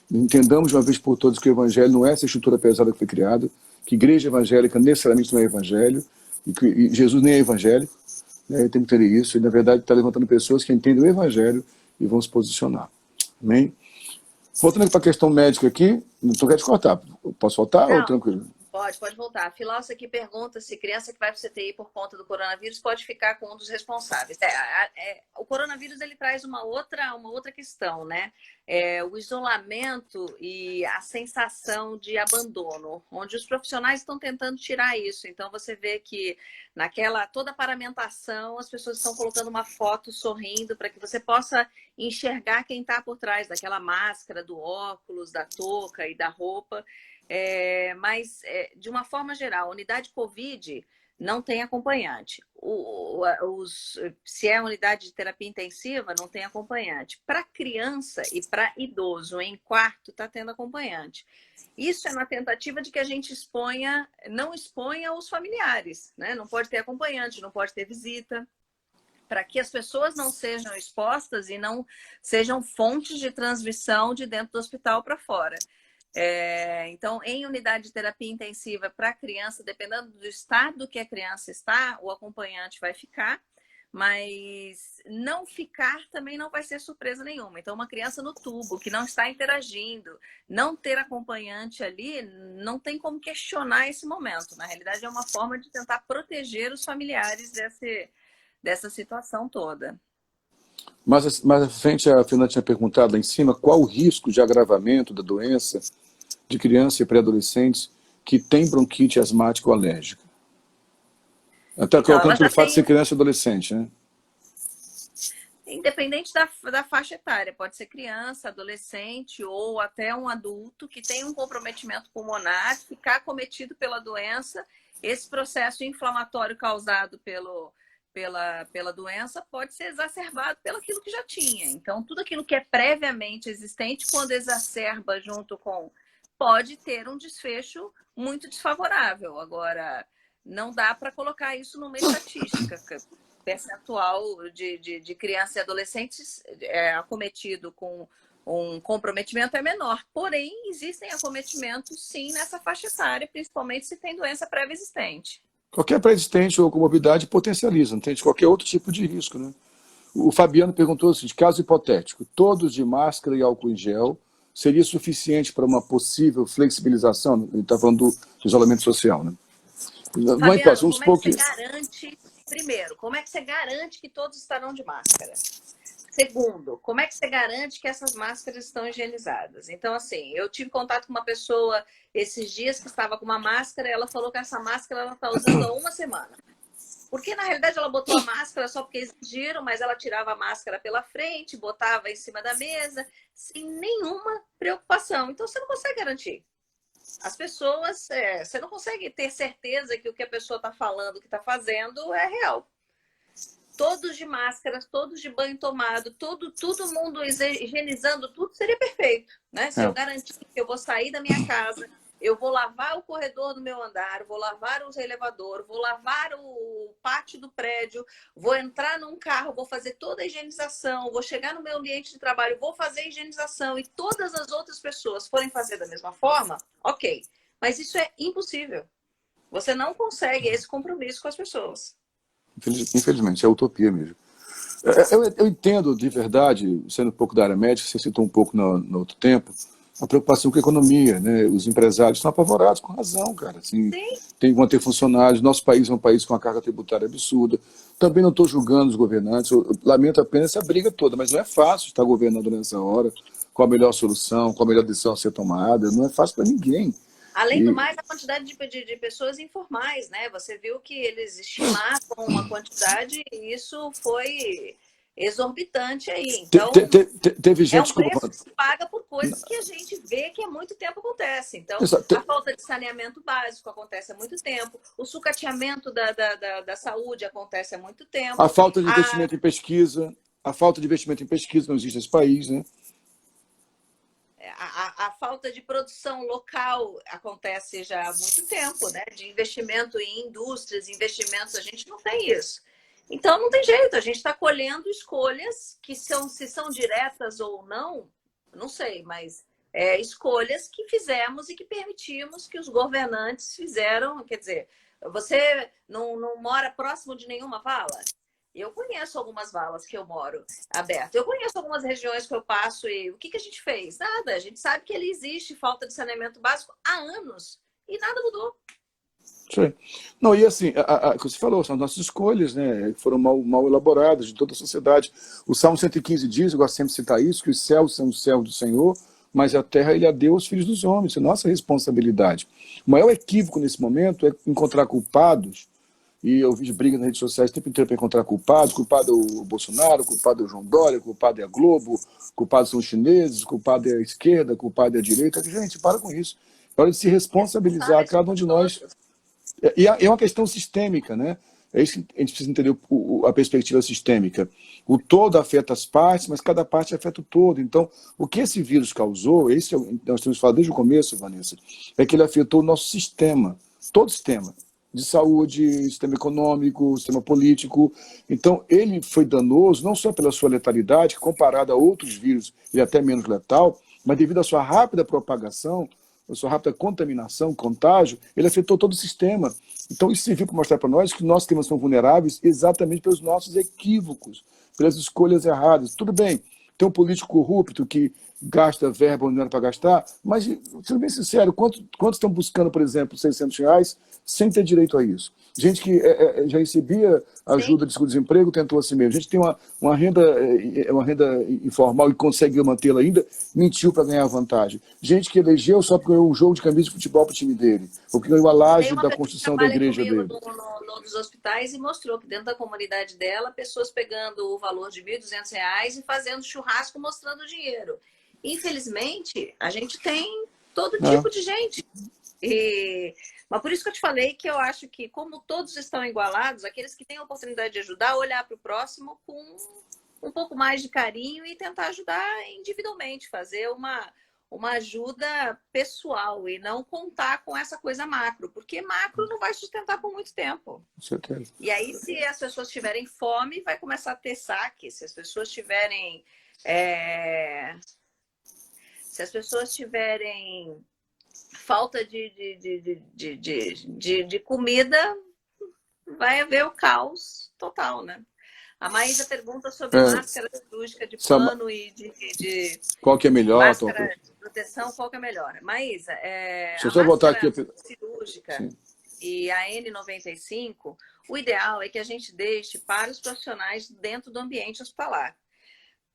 entendamos de uma vez por todas que o evangelho não é essa estrutura pesada que foi criada, que igreja evangélica necessariamente não é evangelho, e que Jesus nem é evangélico, né? Eu tenho que entender isso, e na verdade está levantando pessoas que entendem o evangelho e vão se posicionar. Amém? Voltando para a questão médica aqui, não estou querendo te cortar, posso voltar ou tranquilo? Pode voltar. A Filósofo aqui pergunta se criança que vai para o CTI por conta do coronavírus pode ficar com um dos responsáveis. O coronavírus ele traz uma outra questão, né? O isolamento e a sensação de abandono, onde os profissionais estão tentando tirar isso. Então você vê que toda a paramentação, as pessoas estão colocando uma foto sorrindo para que você possa enxergar quem está por trás daquela máscara, do óculos, da touca e da roupa. Mas, de uma forma geral, a unidade Covid não tem acompanhante. Se é unidade de terapia intensiva, não tem acompanhante. Para criança e para idoso em quarto, está tendo acompanhante. Isso é na tentativa de que a gente não exponha os familiares, né? Não pode ter acompanhante, não pode ter visita, para que as pessoas não sejam expostas e não sejam fontes de transmissão de dentro do hospital para fora. Então, em unidade de terapia intensiva para criança, dependendo do estado que a criança está, o acompanhante vai ficar, mas não ficar também não vai ser surpresa nenhuma. Então, uma criança no tubo que não está interagindo, não ter acompanhante ali, não tem como questionar esse momento. Na realidade, é uma forma de tentar proteger os familiares dessa situação toda. Mas à frente, a Fernanda tinha perguntado lá em cima qual o risco de agravamento da doença de crianças e pré-adolescentes que têm bronquite asmática ou alérgica. Até colocando pelo fato de ser criança e adolescente, né? Independente da faixa etária, pode ser criança, adolescente ou até um adulto que tem um comprometimento pulmonar, ficar acometido pela doença, esse processo inflamatório causado pela doença pode ser exacerbado pelo aquilo que já tinha. Então, tudo aquilo que é previamente existente, quando exacerba junto com pode ter um desfecho muito desfavorável. Agora, não dá para colocar isso numa estatística. Percentual de crianças e adolescentes acometido com um comprometimento é menor. Porém, existem acometimentos, sim, nessa faixa etária, principalmente se tem doença pré-existente. Qualquer pré-existente ou comorbidade potencializa, não tem de qualquer outro tipo de risco, né? O Fabiano perguntou assim, caso hipotético, todos de máscara e álcool em gel seria suficiente para uma possível flexibilização? Ele está falando do isolamento social, né? Uma hipótese, Fabiano, vamos como é que supor você que... garante, primeiro, como é que você garante que todos estarão de máscara? Segundo, como é que você garante que essas máscaras estão higienizadas? Então, assim, eu tive contato com uma pessoa esses dias que estava com uma máscara e ela falou que essa máscara ela está usando há uma semana. Porque, na realidade, ela botou a máscara só porque exigiram, mas ela tirava a máscara pela frente, botava em cima da mesa, sem nenhuma preocupação. Então, você não consegue garantir. As pessoas, você não consegue ter certeza que o que a pessoa está falando, que está fazendo, é real. Todos de máscara, todos de banho tomado, todo mundo higienizando, tudo seria perfeito, né? Se eu garantir que eu vou sair da minha casa, eu vou lavar o corredor do meu andar, vou lavar o elevador, vou lavar o pátio do prédio, vou entrar num carro, vou fazer toda a higienização, vou chegar no meu ambiente de trabalho, vou fazer a higienização e todas as outras pessoas forem fazer da mesma forma, ok. Mas isso é impossível. Você não consegue esse compromisso com as pessoas. Infelizmente, é utopia mesmo. Eu entendo de verdade, sendo um pouco da área médica, você citou um pouco no outro tempo, a preocupação com a economia, né? Os empresários estão apavorados, com razão, cara. Assim, Sim. tem que manter funcionários. Nosso país é um país com uma carga tributária absurda. Também não estou julgando os governantes, eu lamento apenas essa briga toda, mas não é fácil estar governando nessa hora, com a melhor solução, com a melhor decisão a ser tomada. Não é fácil para ninguém. Além do mais, a quantidade de pessoas informais, né? Você viu que eles estimavam uma quantidade e isso foi exorbitante aí. Então, Teve é gente, um desculpa, preço que se paga por coisas que a gente vê que há muito tempo acontece. Então, a falta de saneamento básico acontece há muito tempo, o sucateamento da saúde acontece há muito a tempo, falta de investimento em pesquisa, não existe nesse país, né? a falta de produção local acontece já há muito tempo, né? De investimento em indústrias, investimentos, a gente não tem isso. Então não tem jeito, a gente está colhendo escolhas que se são diretas ou não sei, mas escolhas que fizemos e que permitimos que os governantes fizeram. Quer dizer, você não mora próximo de nenhuma vala? Eu conheço algumas valas que eu moro aberto. Eu conheço algumas regiões que eu passo e o que a gente fez? Nada. A gente sabe que ele existe falta de saneamento básico há anos e nada mudou. Sim. Não, e assim, que você falou, são as nossas escolhas, né? Foram mal elaboradas de toda a sociedade. O Salmo 115 diz, eu gosto sempre de citar isso, que os céus são os céus do Senhor, mas a terra ele a deu aos filhos dos homens. Isso é nossa responsabilidade. O maior equívoco nesse momento é encontrar culpados, e eu vejo briga nas redes sociais o tempo inteiro para encontrar culpados. Culpado é o Bolsonaro, culpado é o João Dória, culpado é a Globo, culpados são os chineses, culpado é a esquerda, culpado é a direita. Gente, para com isso. É hora de se responsabilizar, cada um de nós. E é uma questão sistêmica, né? É isso que a gente precisa entender, a perspectiva sistêmica. O todo afeta as partes, mas cada parte afeta o todo. Então, o que esse vírus causou, nós temos falado desde o começo, Vanessa, é que ele afetou o nosso sistema, todo o sistema, de saúde, sistema econômico, sistema político. Então, ele foi danoso não só pela sua letalidade, comparado a outros vírus, ele é até menos letal, mas devido à sua rápida propagação, a sua rápida contaminação, contágio, ele afetou todo o sistema. Então, isso serviu para mostrar para nós que nossos sistemas são vulneráveis exatamente pelos nossos equívocos, pelas escolhas erradas. Tudo bem, tem um político corrupto que gasta verba onde não era para gastar, mas, sendo bem sincero, quantos estão buscando, por exemplo, R$ 600 sem ter direito a isso? Gente que já recebia ajuda de seguro-desemprego tentou assim mesmo. Gente que tem uma renda informal e consegue mantê-la ainda, mentiu para ganhar vantagem. Gente que elegeu só porque ganhou um jogo de camisa de futebol para o time dele, ou que ganhou a laje da construção da igreja dele. Num dos hospitais e mostrou que dentro da comunidade dela, pessoas pegando o valor de R$ 1.200 e fazendo churrasco mostrando o dinheiro. Infelizmente, a gente tem todo tipo de gente. Mas por isso que eu te falei que eu acho que, como todos estão igualados, aqueles que têm a oportunidade de ajudar, olhar para o próximo com um pouco mais de carinho e tentar ajudar individualmente, fazer uma ajuda pessoal e não contar com essa coisa macro, porque macro não vai sustentar por muito tempo. Com certeza. E aí, se as pessoas tiverem fome, vai começar a ter saque. Se as pessoas tiverem... Se as pessoas tiverem falta de comida, vai haver o caos total, né? A Maísa pergunta sobre máscara cirúrgica de pano e qual que é melhor? Máscara de proteção, qual que é melhor? Maísa, deixa eu só botar aqui cirúrgica e a N95, o ideal é que a gente deixe para os profissionais dentro do ambiente hospitalar.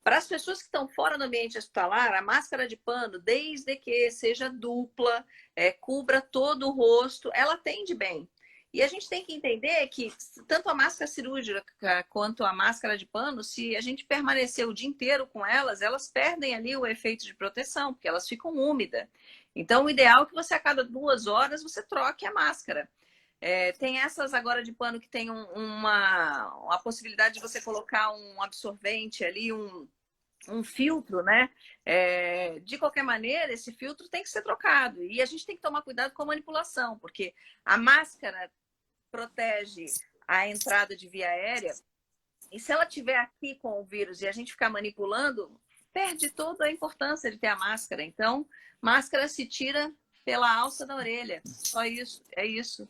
Para as pessoas que estão fora do ambiente hospitalar, a máscara de pano, desde que seja dupla, cubra todo o rosto, ela atende bem. E a gente tem que entender que tanto a máscara cirúrgica quanto a máscara de pano, se a gente permanecer o dia inteiro com elas, elas perdem ali o efeito de proteção, porque elas ficam úmidas. Então, o ideal é que você, a cada 2 horas, você troque a máscara. Tem essas agora de pano que tem uma possibilidade de você colocar um absorvente ali, um filtro, né? De qualquer maneira, esse filtro tem que ser trocado. E a gente tem que tomar cuidado com a manipulação, porque a máscara protege a entrada de via aérea, e se ela estiver aqui com o vírus e a gente ficar manipulando, perde toda a importância de ter a máscara. Então, máscara se tira pela alça da orelha. Só isso, é isso.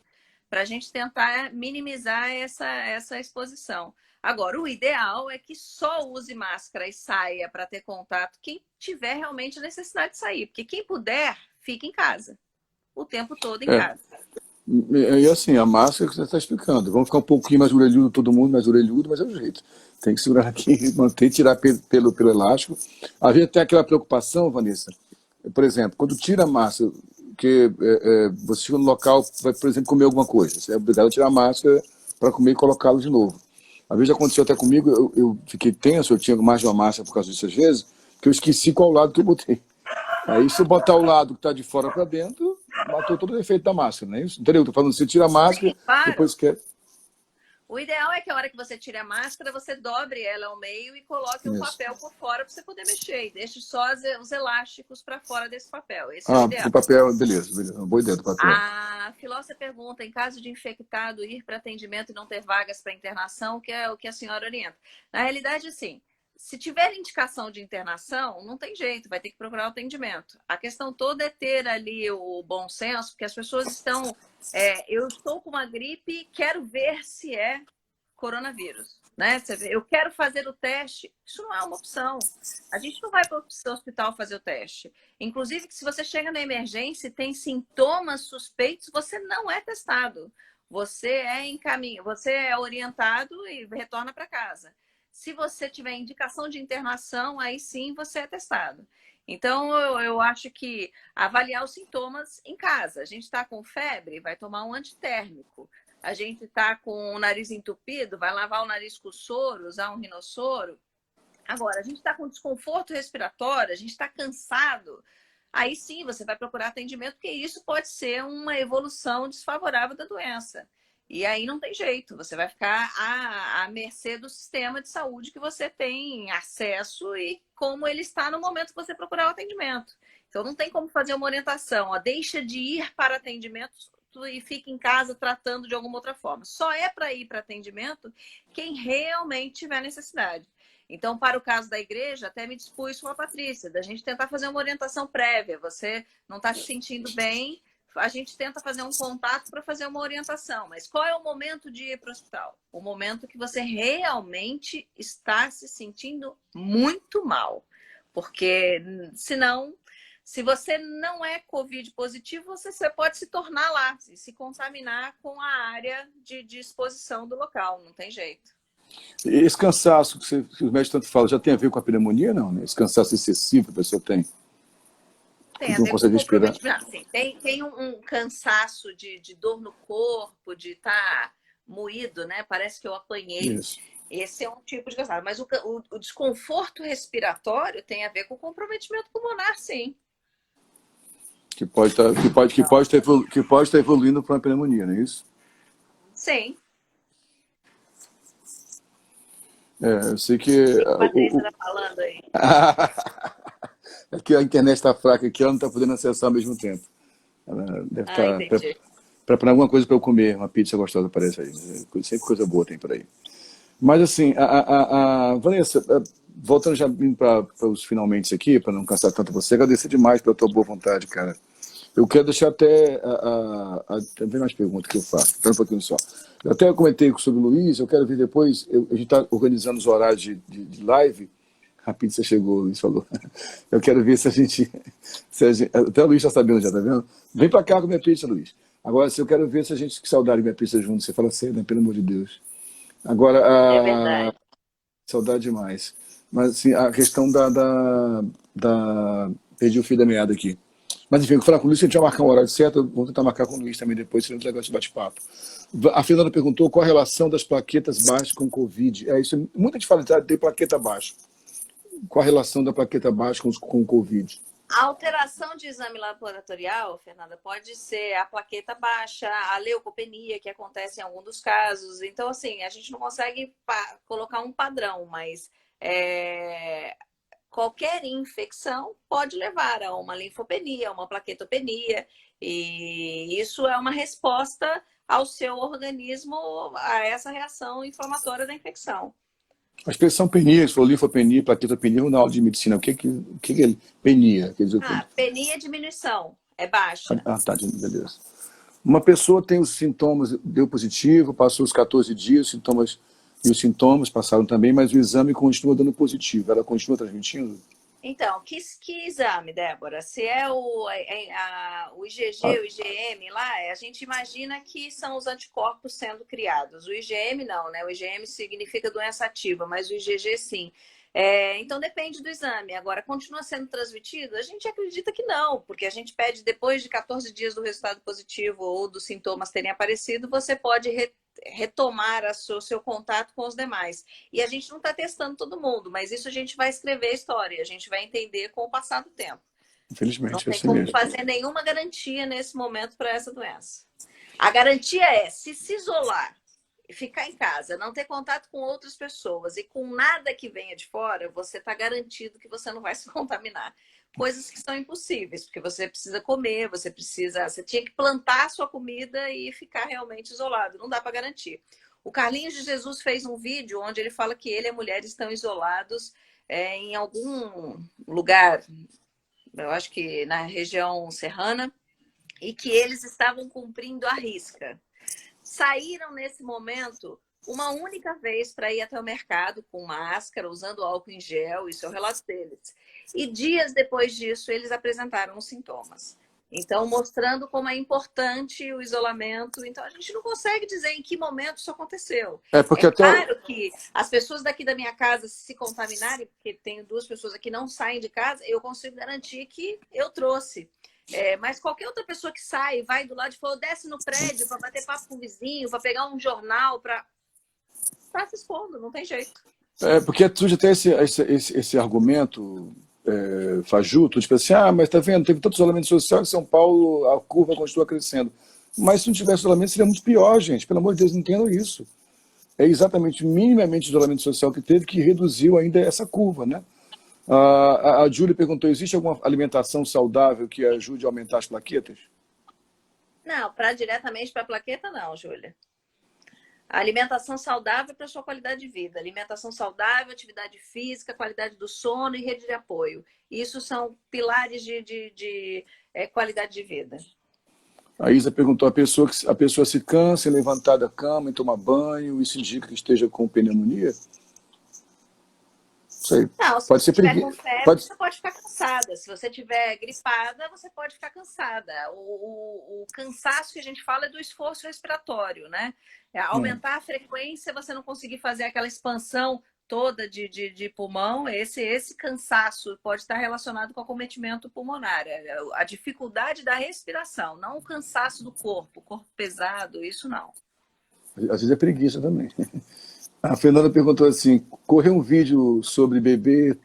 Para a gente tentar minimizar essa exposição. Agora, o ideal é que só use máscara e saia para ter contato quem tiver realmente a necessidade de sair. Porque quem puder, fica em casa. O tempo todo em casa. E assim, a máscara que você está explicando. Vamos ficar um pouquinho mais orelhudo, todo mundo mais orelhudo, mas é o jeito. Tem que segurar aqui, manter, tirar pelo elástico. Às vezes tem aquela preocupação, Vanessa. Por exemplo, quando tira a máscara, que você chega no local, vai, por exemplo, comer alguma coisa. Você é obrigado a tirar a máscara para comer e colocá-lo de novo. Às vezes aconteceu até comigo, eu fiquei tenso, eu tinha mais de uma máscara por causa disso às vezes, que eu esqueci qual lado que eu botei. Aí se eu botar o lado que está de fora para dentro, matou todo o efeito da máscara, não é isso? Entendeu? Estou falando, você tira a máscara, sim, claro. Depois quer... O ideal é que a hora que você tire a máscara, você dobre ela ao meio e coloque um papel por fora para você poder mexer. E deixe só os elásticos para fora desse papel. Esse é o ideal. O papel, beleza. Uma boa ideia do papel. A Filócia pergunta, em caso de infectado ir para atendimento e não ter vagas para internação, que é o que a senhora orienta. Na realidade, assim, se tiver indicação de internação, não tem jeito, vai ter que procurar o atendimento. A questão toda é ter ali o bom senso, porque as pessoas estão... eu estou com uma gripe, quero ver se é coronavírus, né? Eu quero fazer o teste. Isso não é uma opção. A gente não vai para o hospital fazer o teste. Inclusive, se você chega na emergência e tem sintomas suspeitos, você não é testado. Você é orientado e retorna para casa. Se você tiver indicação de internação, aí sim você é testado. Então, eu acho que avaliar os sintomas em casa. A gente está com febre, vai tomar um antitérmico. A gente está com o nariz entupido, vai lavar o nariz com soro, usar um rinossoro. Agora, a gente está com desconforto respiratório, a gente está cansado. Aí sim você vai procurar atendimento, porque isso pode ser uma evolução desfavorável da doença. E aí não tem jeito, você vai ficar à mercê do sistema de saúde que você tem acesso e como ele está no momento que você procurar o atendimento. Então não tem como fazer uma orientação, deixa de ir para atendimento e fica em casa tratando de alguma outra forma. Só é para ir para atendimento quem realmente tiver necessidade. Então, para o caso da igreja, até me dispus com a Patrícia, da gente tentar fazer uma orientação prévia. Você não está se sentindo bem, a gente tenta fazer um contato para fazer uma orientação. Mas qual é o momento de ir para o hospital? O momento que você realmente está se sentindo muito mal. Porque, senão, se você não é Covid positivo, você pode se tornar lá, se contaminar com a área de exposição do local. Não tem jeito. Esse cansaço que os médicos tanto falam, já tem a ver com a pneumonia, não? Né? Esse cansaço excessivo que a pessoa tem? Tem a ver com comprometimento. Sim, tem um cansaço de dor no corpo, de estar moído, né? Parece que eu apanhei. Isso. Esse é um tipo de cansaço. Mas o desconforto respiratório tem a ver com comprometimento pulmonar, sim. Que pode estar evoluindo para uma pneumonia, não é isso? Sim. Eu sei que... O Patrícia está falando aí. É que a internet está fraca aqui, ela não está podendo acessar ao mesmo tempo. Ela deve Ah, estar entendi. preparando alguma coisa para eu comer, uma pizza gostosa parece aí. Sempre coisa boa tem por aí. Mas assim, Vanessa, voltando já para os finalmente aqui, para não cansar tanto você, agradecer demais pela tua boa vontade, cara. Eu quero deixar até tem mais perguntas que eu faço, espera um pouquinho só. Eu até comentei sobre o Luiz, eu quero ver depois, a gente está organizando os horários de live. A pizza chegou, o Luiz falou. Eu quero ver se a gente. Até o Luiz está sabendo já, tá vendo? Vem para cá com minha pizza, Luiz. Agora, se eu quero ver se a gente. Que saudade de minha pizza junto. Você fala sério, né? Pelo amor de Deus. É Agora, verdade. saudade demais. Mas, assim, a questão perdi o fio da meada aqui. Mas, enfim, eu vou falar com o Luiz, se a gente vai marcar um horário certo, vou tentar marcar com o Luiz também depois, seria muito legal esse bate-papo. A Fernanda perguntou qual a relação das plaquetas baixas com o Covid. É isso, muita gente fala de ter plaqueta baixa. Qual a relação da plaqueta baixa com o Covid? A alteração de exame laboratorial, Fernanda, pode ser a plaqueta baixa, a leucopenia, que acontece em algum dos casos. Então, assim, a gente não consegue colocar um padrão, mas qualquer infecção pode levar a uma linfopenia, uma plaquetopenia, e isso é uma resposta ao seu organismo a essa reação inflamatória da infecção. A expressão penia, você falou linfopenia, plaquetopenia, na aula de medicina, o que é penia? Quer dizer o quê? Penia é diminuição, é baixa. Ah, tá, beleza. Uma pessoa tem os sintomas, deu positivo, passou os 14 dias, os sintomas passaram também, mas o exame continua dando positivo. Ela continua transmitindo? Então, que exame, Débora? Se é o IgG, Ah, o IgM lá, a gente imagina que são os anticorpos sendo criados. O IgM não, né? O IgM significa doença ativa, mas o IgG sim. Então depende do exame. Agora, continua sendo transmitido? A gente acredita que não, porque a gente pede depois de 14 dias do resultado positivo ou dos sintomas terem aparecido, você pode retomar o seu contato com os demais. E a gente não está testando todo mundo, mas isso a gente vai escrever a história, a gente vai entender com o passar do tempo. Não infelizmente, é tem assim como mesmo. fazer nenhuma garantia nesse momento para essa doença. A garantia é se isolar, ficar em casa, não ter contato com outras pessoas e com nada que venha de fora, você está garantido que você não vai se contaminar. Coisas que são impossíveis, porque você precisa comer, você tinha que plantar a sua comida e ficar realmente isolado. Não dá para garantir. O Carlinhos de Jesus fez um vídeo onde ele fala que ele e a mulher estão isolados em algum lugar, eu acho que na região serrana, e que eles estavam cumprindo a risca. Saíram nesse momento uma única vez para ir até o mercado com máscara, usando álcool em gel, isso é o relato deles. E dias depois disso, eles apresentaram os sintomas. Então, mostrando como é importante o isolamento. Então, a gente não consegue dizer em que momento isso aconteceu. É É porque até. claro que as pessoas daqui da minha casa se contaminarem, porque tenho 2 pessoas aqui que não saem de casa, eu consigo garantir que eu trouxe. Mas qualquer outra pessoa que sai, vai do lado de fora, desce no prédio para bater papo com o vizinho, para pegar um jornal, para se expondo, não tem jeito. Porque surge até esse argumento fajuto, tipo assim, mas tá vendo, teve tanto isolamento social em São Paulo, a curva continua crescendo. Mas se não tivesse isolamento, seria muito pior, gente. Pelo amor de Deus, não entendam isso. É exatamente, minimamente, o isolamento social que teve que reduziu ainda essa curva, né? A Júlia perguntou, existe alguma alimentação saudável que ajude a aumentar as plaquetas? Não, diretamente para a plaqueta, não, Júlia. A alimentação saudável para a sua qualidade de vida. Alimentação saudável, atividade física, qualidade do sono e rede de apoio. Isso são pilares de qualidade de vida. A Isa perguntou, a pessoa se cansa em levantar da cama e tomar banho, isso indica que esteja com pneumonia? Sei. Não, se Pode você ser estiver com preguiça. febre, você pode ficar cansada. Se você estiver gripada, você pode ficar cansada. O cansaço que a gente fala é do esforço respiratório, né? Aumentar a frequência, você não conseguir fazer aquela expansão toda de pulmão, esse cansaço pode estar relacionado com acometimento pulmonar. A dificuldade da respiração, não o cansaço do corpo pesado, isso não. Às vezes é preguiça também. A Fernanda perguntou assim, correu um vídeo sobre beber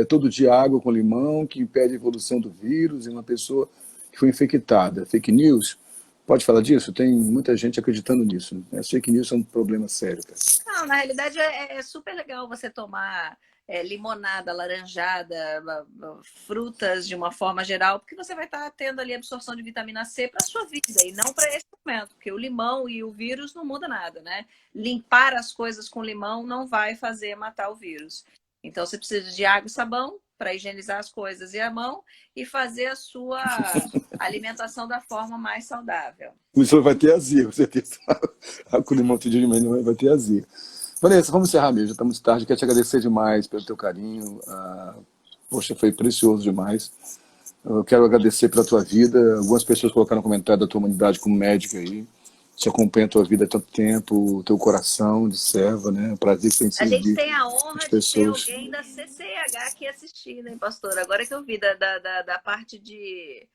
todo dia água com limão, que impede a evolução do vírus em uma pessoa que foi infectada. Fake news? Pode falar disso? Tem muita gente acreditando nisso. As fake news são um problema sério, cara. Não, na realidade é super legal você tomar limonada, laranjada, frutas de uma forma geral, porque você vai estar tendo ali absorção de vitamina C para a sua vida e não para esse momento, porque o limão e o vírus não muda nada, né? Limpar as coisas com limão não vai fazer matar o vírus. Então você precisa de água e sabão para higienizar as coisas e a mão e fazer a sua alimentação da forma mais saudável. Isso vai ter azia, com certeza. Com o limão de manhã vai ter azia. Vanessa, vamos encerrar mesmo, já está muito tarde. Quero te agradecer demais pelo teu carinho. Poxa, foi precioso demais. Eu quero agradecer pela tua vida. Algumas pessoas colocaram um comentário da tua humanidade como médica aí. Te acompanha a tua vida há tanto tempo, o teu coração de serva, né? O prazer que tem de A gente servir tem a as honra de ter pessoas. alguém da CCH aqui assistindo, hein, pastor? Agora que eu vi da parte de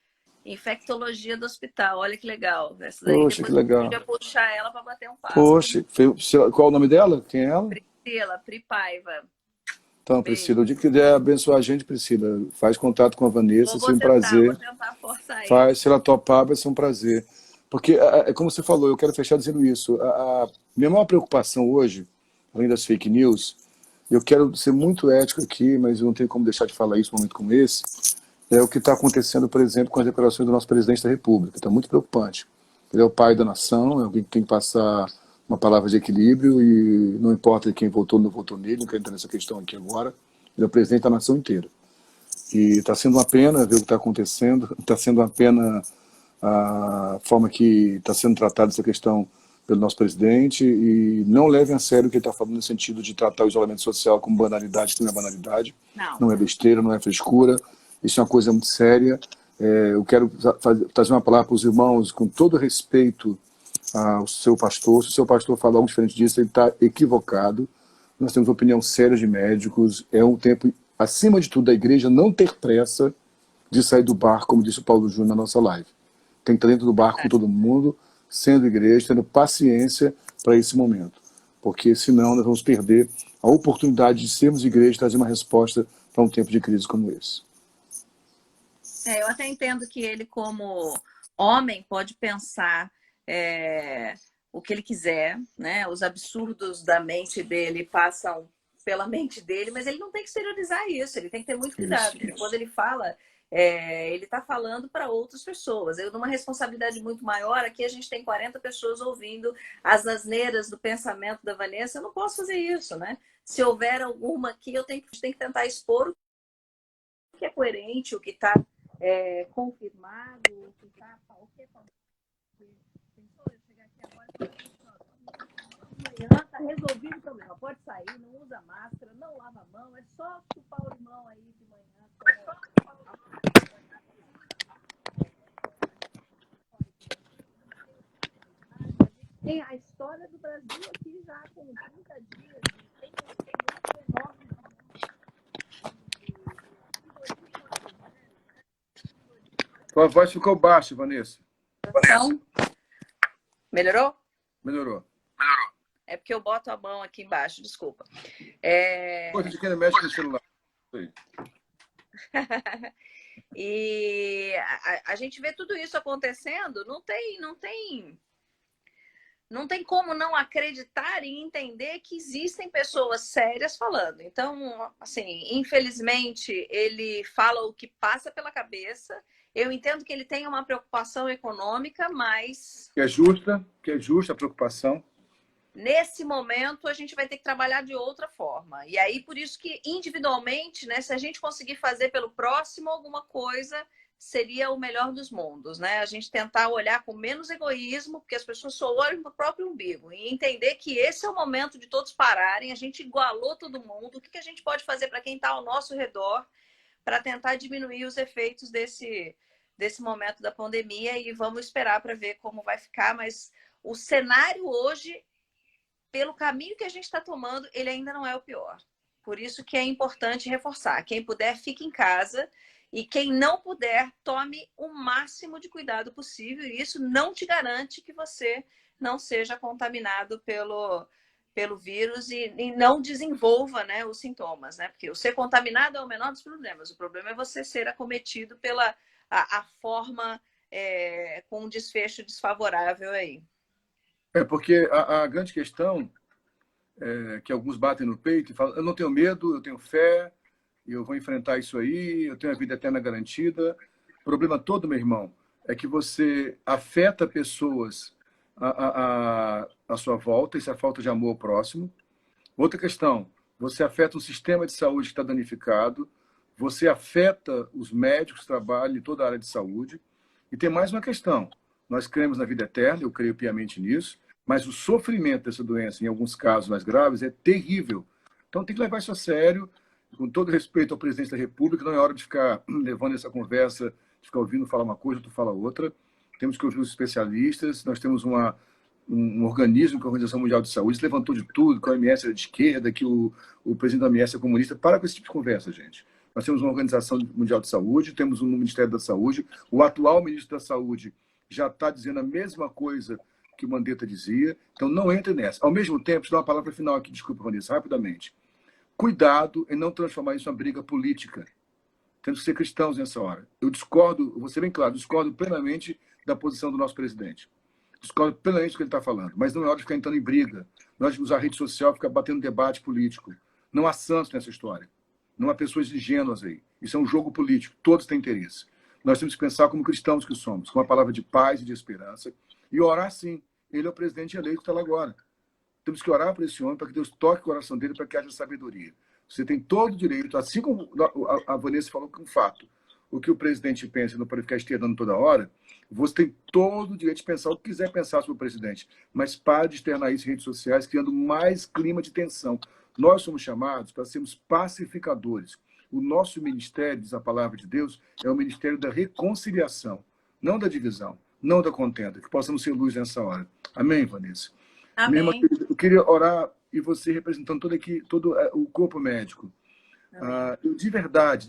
infectologia do hospital. Olha que legal. Essa daí Poxa, que depois a gente legal. podia puxar ela para bater um papo. Poxa, qual o nome dela? Quem é ela? Priscila, Pripaiva. Então, Beijo. Priscila, o dia que quiser abençoar a gente, Priscila, faz contato com a Vanessa, Vou seja um tentar, vou prazer. tentar forçar aí. Faz, se ela topar, vai ser um prazer. Porque, é como você falou, eu quero fechar dizendo isso. A minha maior preocupação hoje, além das fake news, eu quero ser muito ético aqui, mas eu não tenho como deixar de falar isso num momento como esse, é o que está acontecendo, por exemplo, com as declarações do nosso presidente da República. Está muito preocupante. Ele é o pai da nação, é alguém que tem que passar uma palavra de equilíbrio e não importa quem votou ou não votou nele, não quero entrar nessa questão aqui agora, ele é o presidente da nação inteira. E está sendo uma pena ver o que está acontecendo, está sendo uma pena a forma que está sendo tratada essa questão pelo nosso presidente e não levem a sério o que ele está falando no sentido de tratar o isolamento social como banalidade, que não é banalidade, Não. não é besteira, não é frescura, isso é uma coisa muito séria. Eu quero trazer uma palavra para os irmãos com todo respeito ao seu pastor. Se o seu pastor falar algo diferente disso, ele está equivocado. Nós temos opinião séria de médicos, é um tempo, acima de tudo, da igreja não ter pressa de sair do barco, como disse o Paulo Júnior na nossa live. Tem que estar dentro do barco com todo mundo, sendo igreja, tendo paciência para esse momento. Porque senão nós vamos perder a oportunidade de sermos igreja e trazer uma resposta para um tempo de crise como esse. Eu até entendo que ele, como homem, pode pensar o que ele quiser, né? Os absurdos da mente dele passam pela mente dele, mas ele não tem que exteriorizar isso, ele tem que ter muito cuidado. Isso. Quando ele fala, ele está falando para outras pessoas. Eu, numa responsabilidade muito maior, aqui a gente tem 40 pessoas ouvindo as asneiras do pensamento da Vanessa, eu não posso fazer isso, né? Se houver alguma aqui, eu tenho que tentar expor o que é coerente, o que está confirmado, o que está... Pensou eu chegar aqui agora e amanhã está resolvido o problema. Pode sair, não usa máscara, não lava a mão, é só chupar o limão aí de manhã. Tem a história do Brasil aqui já com 30 dias. Tem um enorme. Tua voz ficou baixa, Vanessa. Então, melhorou? Melhorou. É porque eu boto a mão aqui embaixo, desculpa. Coisa de quem não mexe no celular. E a gente vê tudo isso acontecendo, não tem como não acreditar e entender que existem pessoas sérias falando. Então, assim, infelizmente, ele fala o que passa pela cabeça. Eu entendo que ele tem uma preocupação econômica, mas... Que é justa a preocupação. Nesse momento, a gente vai ter que trabalhar de outra forma. E aí, por isso que, individualmente, né, se a gente conseguir fazer pelo próximo alguma coisa, seria o melhor dos mundos, né? A gente tentar olhar com menos egoísmo, porque as pessoas só olham para o próprio umbigo, e entender que esse é o momento de todos pararem, a gente igualou todo mundo, o que a gente pode fazer para quem está ao nosso redor para tentar diminuir os efeitos desse momento da pandemia, e vamos esperar para ver como vai ficar, mas o cenário hoje, pelo caminho que a gente está tomando, ele ainda não é o pior. Por isso que é importante reforçar. Quem puder, fique em casa. E quem não puder, tome o máximo de cuidado possível. E isso não te garante que você não seja contaminado pelo vírus e não desenvolva, né, os sintomas. Né? Porque o ser contaminado é o menor dos problemas. O problema é você ser acometido pela a forma com um desfecho desfavorável aí. Porque a grande questão que alguns batem no peito e falam: eu não tenho medo, eu tenho fé, eu vou enfrentar isso aí, eu tenho a vida eterna garantida. O problema todo, meu irmão, é que você afeta pessoas à sua volta, isso é a falta de amor ao próximo. Outra questão, você afeta um sistema de saúde que está danificado, você afeta os médicos que trabalham em toda a área de saúde. E tem mais uma questão, nós cremos na vida eterna, eu creio piamente nisso, mas o sofrimento dessa doença, em alguns casos mais graves, é terrível. Então tem que levar isso a sério, com todo respeito ao presidente da República, não é hora de ficar levando essa conversa, de ficar ouvindo falar uma coisa, tu fala outra. Temos que ouvir os especialistas, nós temos um organismo, que é a Organização Mundial de Saúde, se levantou de tudo, que a OMS é de esquerda, que o presidente da OMS é comunista. Para com esse tipo de conversa, gente. Nós temos uma Organização Mundial de Saúde, temos um Ministério da Saúde, o atual ministro da Saúde já está dizendo a mesma coisa que o Mandetta dizia, então não entre nessa. Ao mesmo tempo, deixa eu dar uma palavra final aqui, desculpa, Vanessa, rapidamente. Cuidado em não transformar isso em uma briga política. Temos que ser cristãos nessa hora. Eu discordo, vou ser bem claro, discordo plenamente da posição do nosso presidente. Discordo plenamente do que ele está falando, mas não é hora de ficar entrando em briga. Não é hora de usar a rede social e ficar batendo debate político. Não há santos nessa história. Não há pessoas ingênuas aí. Isso é um jogo político. Todos têm interesse. Nós temos que pensar como cristãos que somos, com uma palavra de paz e de esperança, e orar sim. Ele é o presidente eleito que está lá agora. Temos que orar por esse homem, para que Deus toque o coração dele, para que haja sabedoria. Você tem todo o direito, assim como a Vanessa falou que é um fato, o que o presidente pensa, não pode ficar externando toda hora, você tem todo o direito de pensar o que quiser pensar sobre o presidente, mas pare de externar isso em redes sociais, criando mais clima de tensão. Nós somos chamados para sermos pacificadores. O nosso ministério, diz a palavra de Deus, é o ministério da reconciliação, não da divisão, não da contenda, que possamos ser luz nessa hora. Amém, Vanessa? Minha irmã, Amém. eu queria orar, e você representando todo o corpo médico. Eu, de verdade,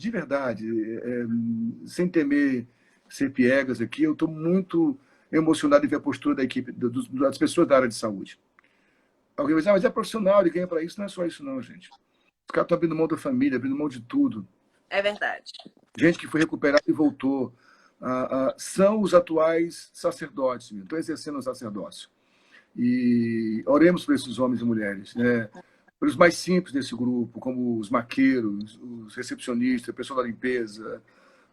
sem temer ser piegas aqui, eu estou muito emocionado em ver a postura da equipe, das pessoas da área de saúde. Alguém vai dizer: mas é profissional, ele ganha para isso. Não é só isso não, gente. Os caras estão abrindo mão da família, abrindo mão de tudo. É verdade. Gente que foi recuperada e voltou. São os atuais sacerdotes, estão exercendo o sacerdócio. E oremos por esses homens e mulheres, né? Por os mais simples desse grupo, como os maqueiros, os recepcionistas, o pessoal da limpeza,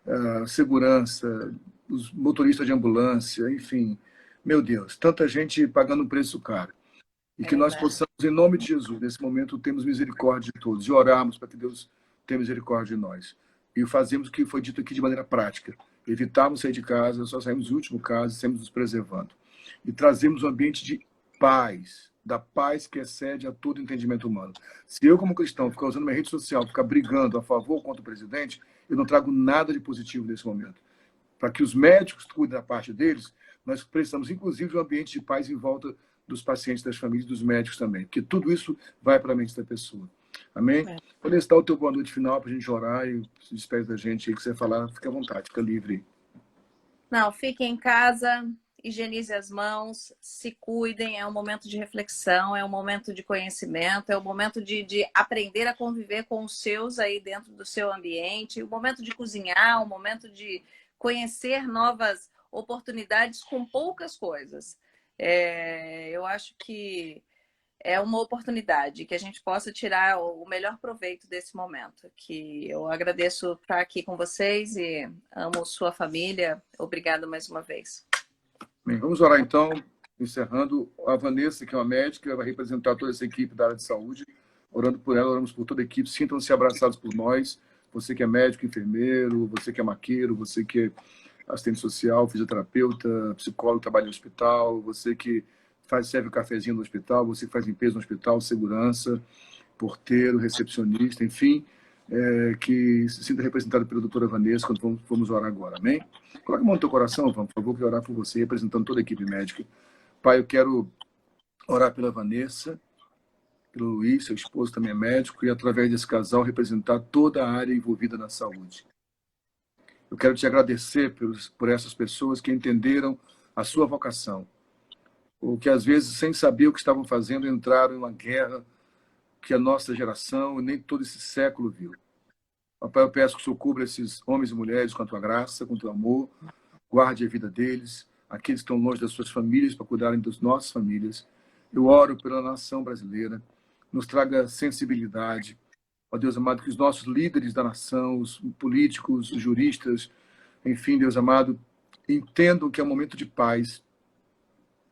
a segurança, os motoristas de ambulância, enfim. Meu Deus, tanta gente pagando um preço caro. E que nós possamos, em nome de Jesus, nesse momento, termos misericórdia de todos e orarmos para que Deus tenha misericórdia de nós. E fazemos o que foi dito aqui de maneira prática. Evitarmos sair de casa, só saímos no último caso, sempre nos preservando. E trazemos um ambiente de paz, da paz que excede a todo entendimento humano. Se eu, como cristão, ficar usando minha rede social, ficar brigando a favor ou contra o presidente, eu não trago nada de positivo nesse momento. Para que os médicos cuidem da parte deles, nós precisamos, inclusive, de um ambiente de paz em volta dos pacientes, das famílias, dos médicos também, porque tudo isso vai para a mente da pessoa. Amém? Quando dar o teu boa noite final para a gente orar e se despede da gente aí, que você falar, fica à vontade, fica livre. Não, fiquem em casa, higienize as mãos, se cuidem, é um momento de reflexão, é um momento de conhecimento, é um momento de aprender a conviver com os seus aí dentro do seu ambiente, o momento de cozinhar, o momento de conhecer novas oportunidades com poucas coisas. Eu acho que é uma oportunidade que a gente possa tirar o melhor proveito desse momento. Que eu agradeço estar aqui com vocês e amo sua família. Obrigada mais uma vez. Bem, vamos orar então, encerrando. A Vanessa, que é uma médica, vai representar toda essa equipe da área de saúde. Orando por ela, oramos por toda a equipe. Sintam-se abraçados por nós. Você que é médico, enfermeiro, você que é maqueiro, você que é assistente social, fisioterapeuta, psicólogo, trabalha no hospital, você que serve o cafezinho no hospital, você que faz limpeza no hospital, segurança, porteiro, recepcionista, enfim, que se sinta representado pela doutora Vanessa quando vamos orar agora, amém? Coloque a mão no teu coração, por favor, que orar por você, representando toda a equipe médica. Pai, eu quero orar pela Vanessa, pelo Luiz, seu esposo também é médico, e através desse casal representar toda a área envolvida na saúde. Eu quero te agradecer por essas pessoas que entenderam a sua vocação, ou que às vezes, sem saber o que estavam fazendo, entraram em uma guerra que a nossa geração, nem todo esse século viu. Papai, eu peço que o Senhor cubra esses homens e mulheres com a tua graça, com o teu amor, guarde a vida deles, aqueles que estão longe das suas famílias, para cuidarem das nossas famílias. Eu oro pela nação brasileira, nos traga sensibilidade. Ó Deus amado, que os nossos líderes da nação, os políticos, os juristas, enfim, Deus amado, entendam que é um momento de paz,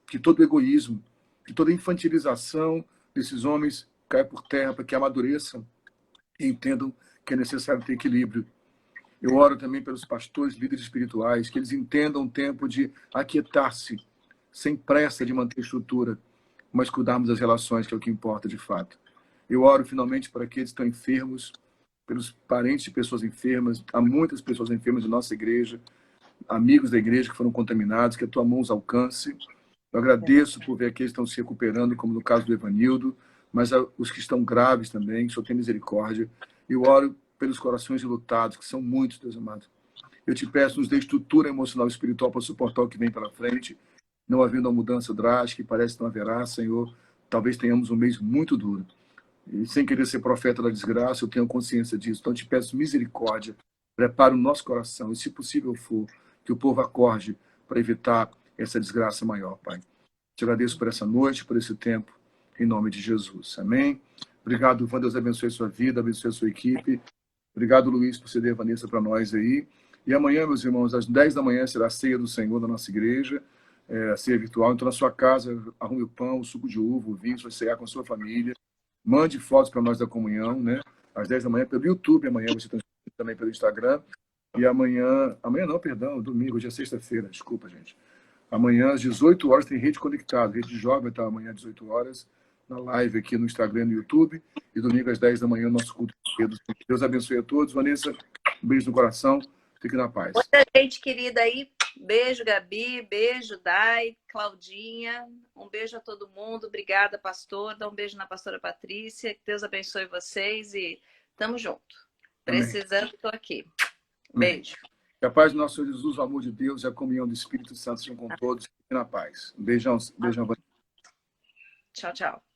que todo egoísmo, que toda infantilização desses homens caia por terra, para que amadureçam e entendam que é necessário ter equilíbrio. Eu oro também pelos pastores, líderes espirituais, que eles entendam o tempo de aquietar-se, sem pressa de manter estrutura, mas cuidarmos das relações, que é o que importa de fato. Eu oro finalmente para aqueles que estão enfermos, pelos parentes de pessoas enfermas. Há muitas pessoas enfermas em nossa igreja, amigos da igreja que foram contaminados, que a tua mão os alcance. Eu agradeço por ver aqueles que estão se recuperando, como no caso do Evanildo, mas os que estão graves também, que o Senhor tem misericórdia. Eu oro pelos corações enlutados, que são muitos, Deus amado. Eu te peço, nos dê estrutura emocional e espiritual para suportar o que vem pela frente, não havendo uma mudança drástica, e parece que não haverá, Senhor. Talvez tenhamos um mês muito duro. E sem querer ser profeta da desgraça, eu tenho consciência disso. Então, eu te peço misericórdia, prepara o nosso coração, e se possível for, que o povo acorde para evitar essa desgraça maior, Pai. Te agradeço por essa noite, por esse tempo, em nome de Jesus. Amém? Obrigado, Ivan. Deus abençoe a sua vida, abençoe a sua equipe. Obrigado, Luiz, por ceder a Vanessa para nós aí. E amanhã, meus irmãos, às 10 da manhã, será a ceia do Senhor da nossa igreja, a ceia virtual. Então, na sua casa, arrume o pão, o suco de uva, o vinho, você vai cear com a sua família. Mande fotos para nós da comunhão, né? Às 10 da manhã, pelo YouTube. Amanhã você transmite também pelo Instagram. E amanhã não, perdão, domingo, hoje é sexta-feira, desculpa, gente. Amanhã, às 18 horas, tem Rede Conectada. Rede Jovem está amanhã às 18 horas, na live aqui no Instagram e no YouTube. E domingo, às 10 da manhã, o nosso culto. Deus abençoe a todos. Vanessa, um beijo no coração. Fique na paz. Muita gente querida aí. Beijo, Gabi. Beijo, Dai, Claudinha. Um beijo a todo mundo. Obrigada, pastor. Dá um beijo na pastora Patrícia. Que Deus abençoe vocês e tamo junto. Precisando, estou aqui. Beijo. Que a paz do nosso Senhor Jesus, o amor de Deus e a comunhão do Espírito Santo sejam com todos. Fique na paz. Um beijão. Beijão. Tchau, tchau.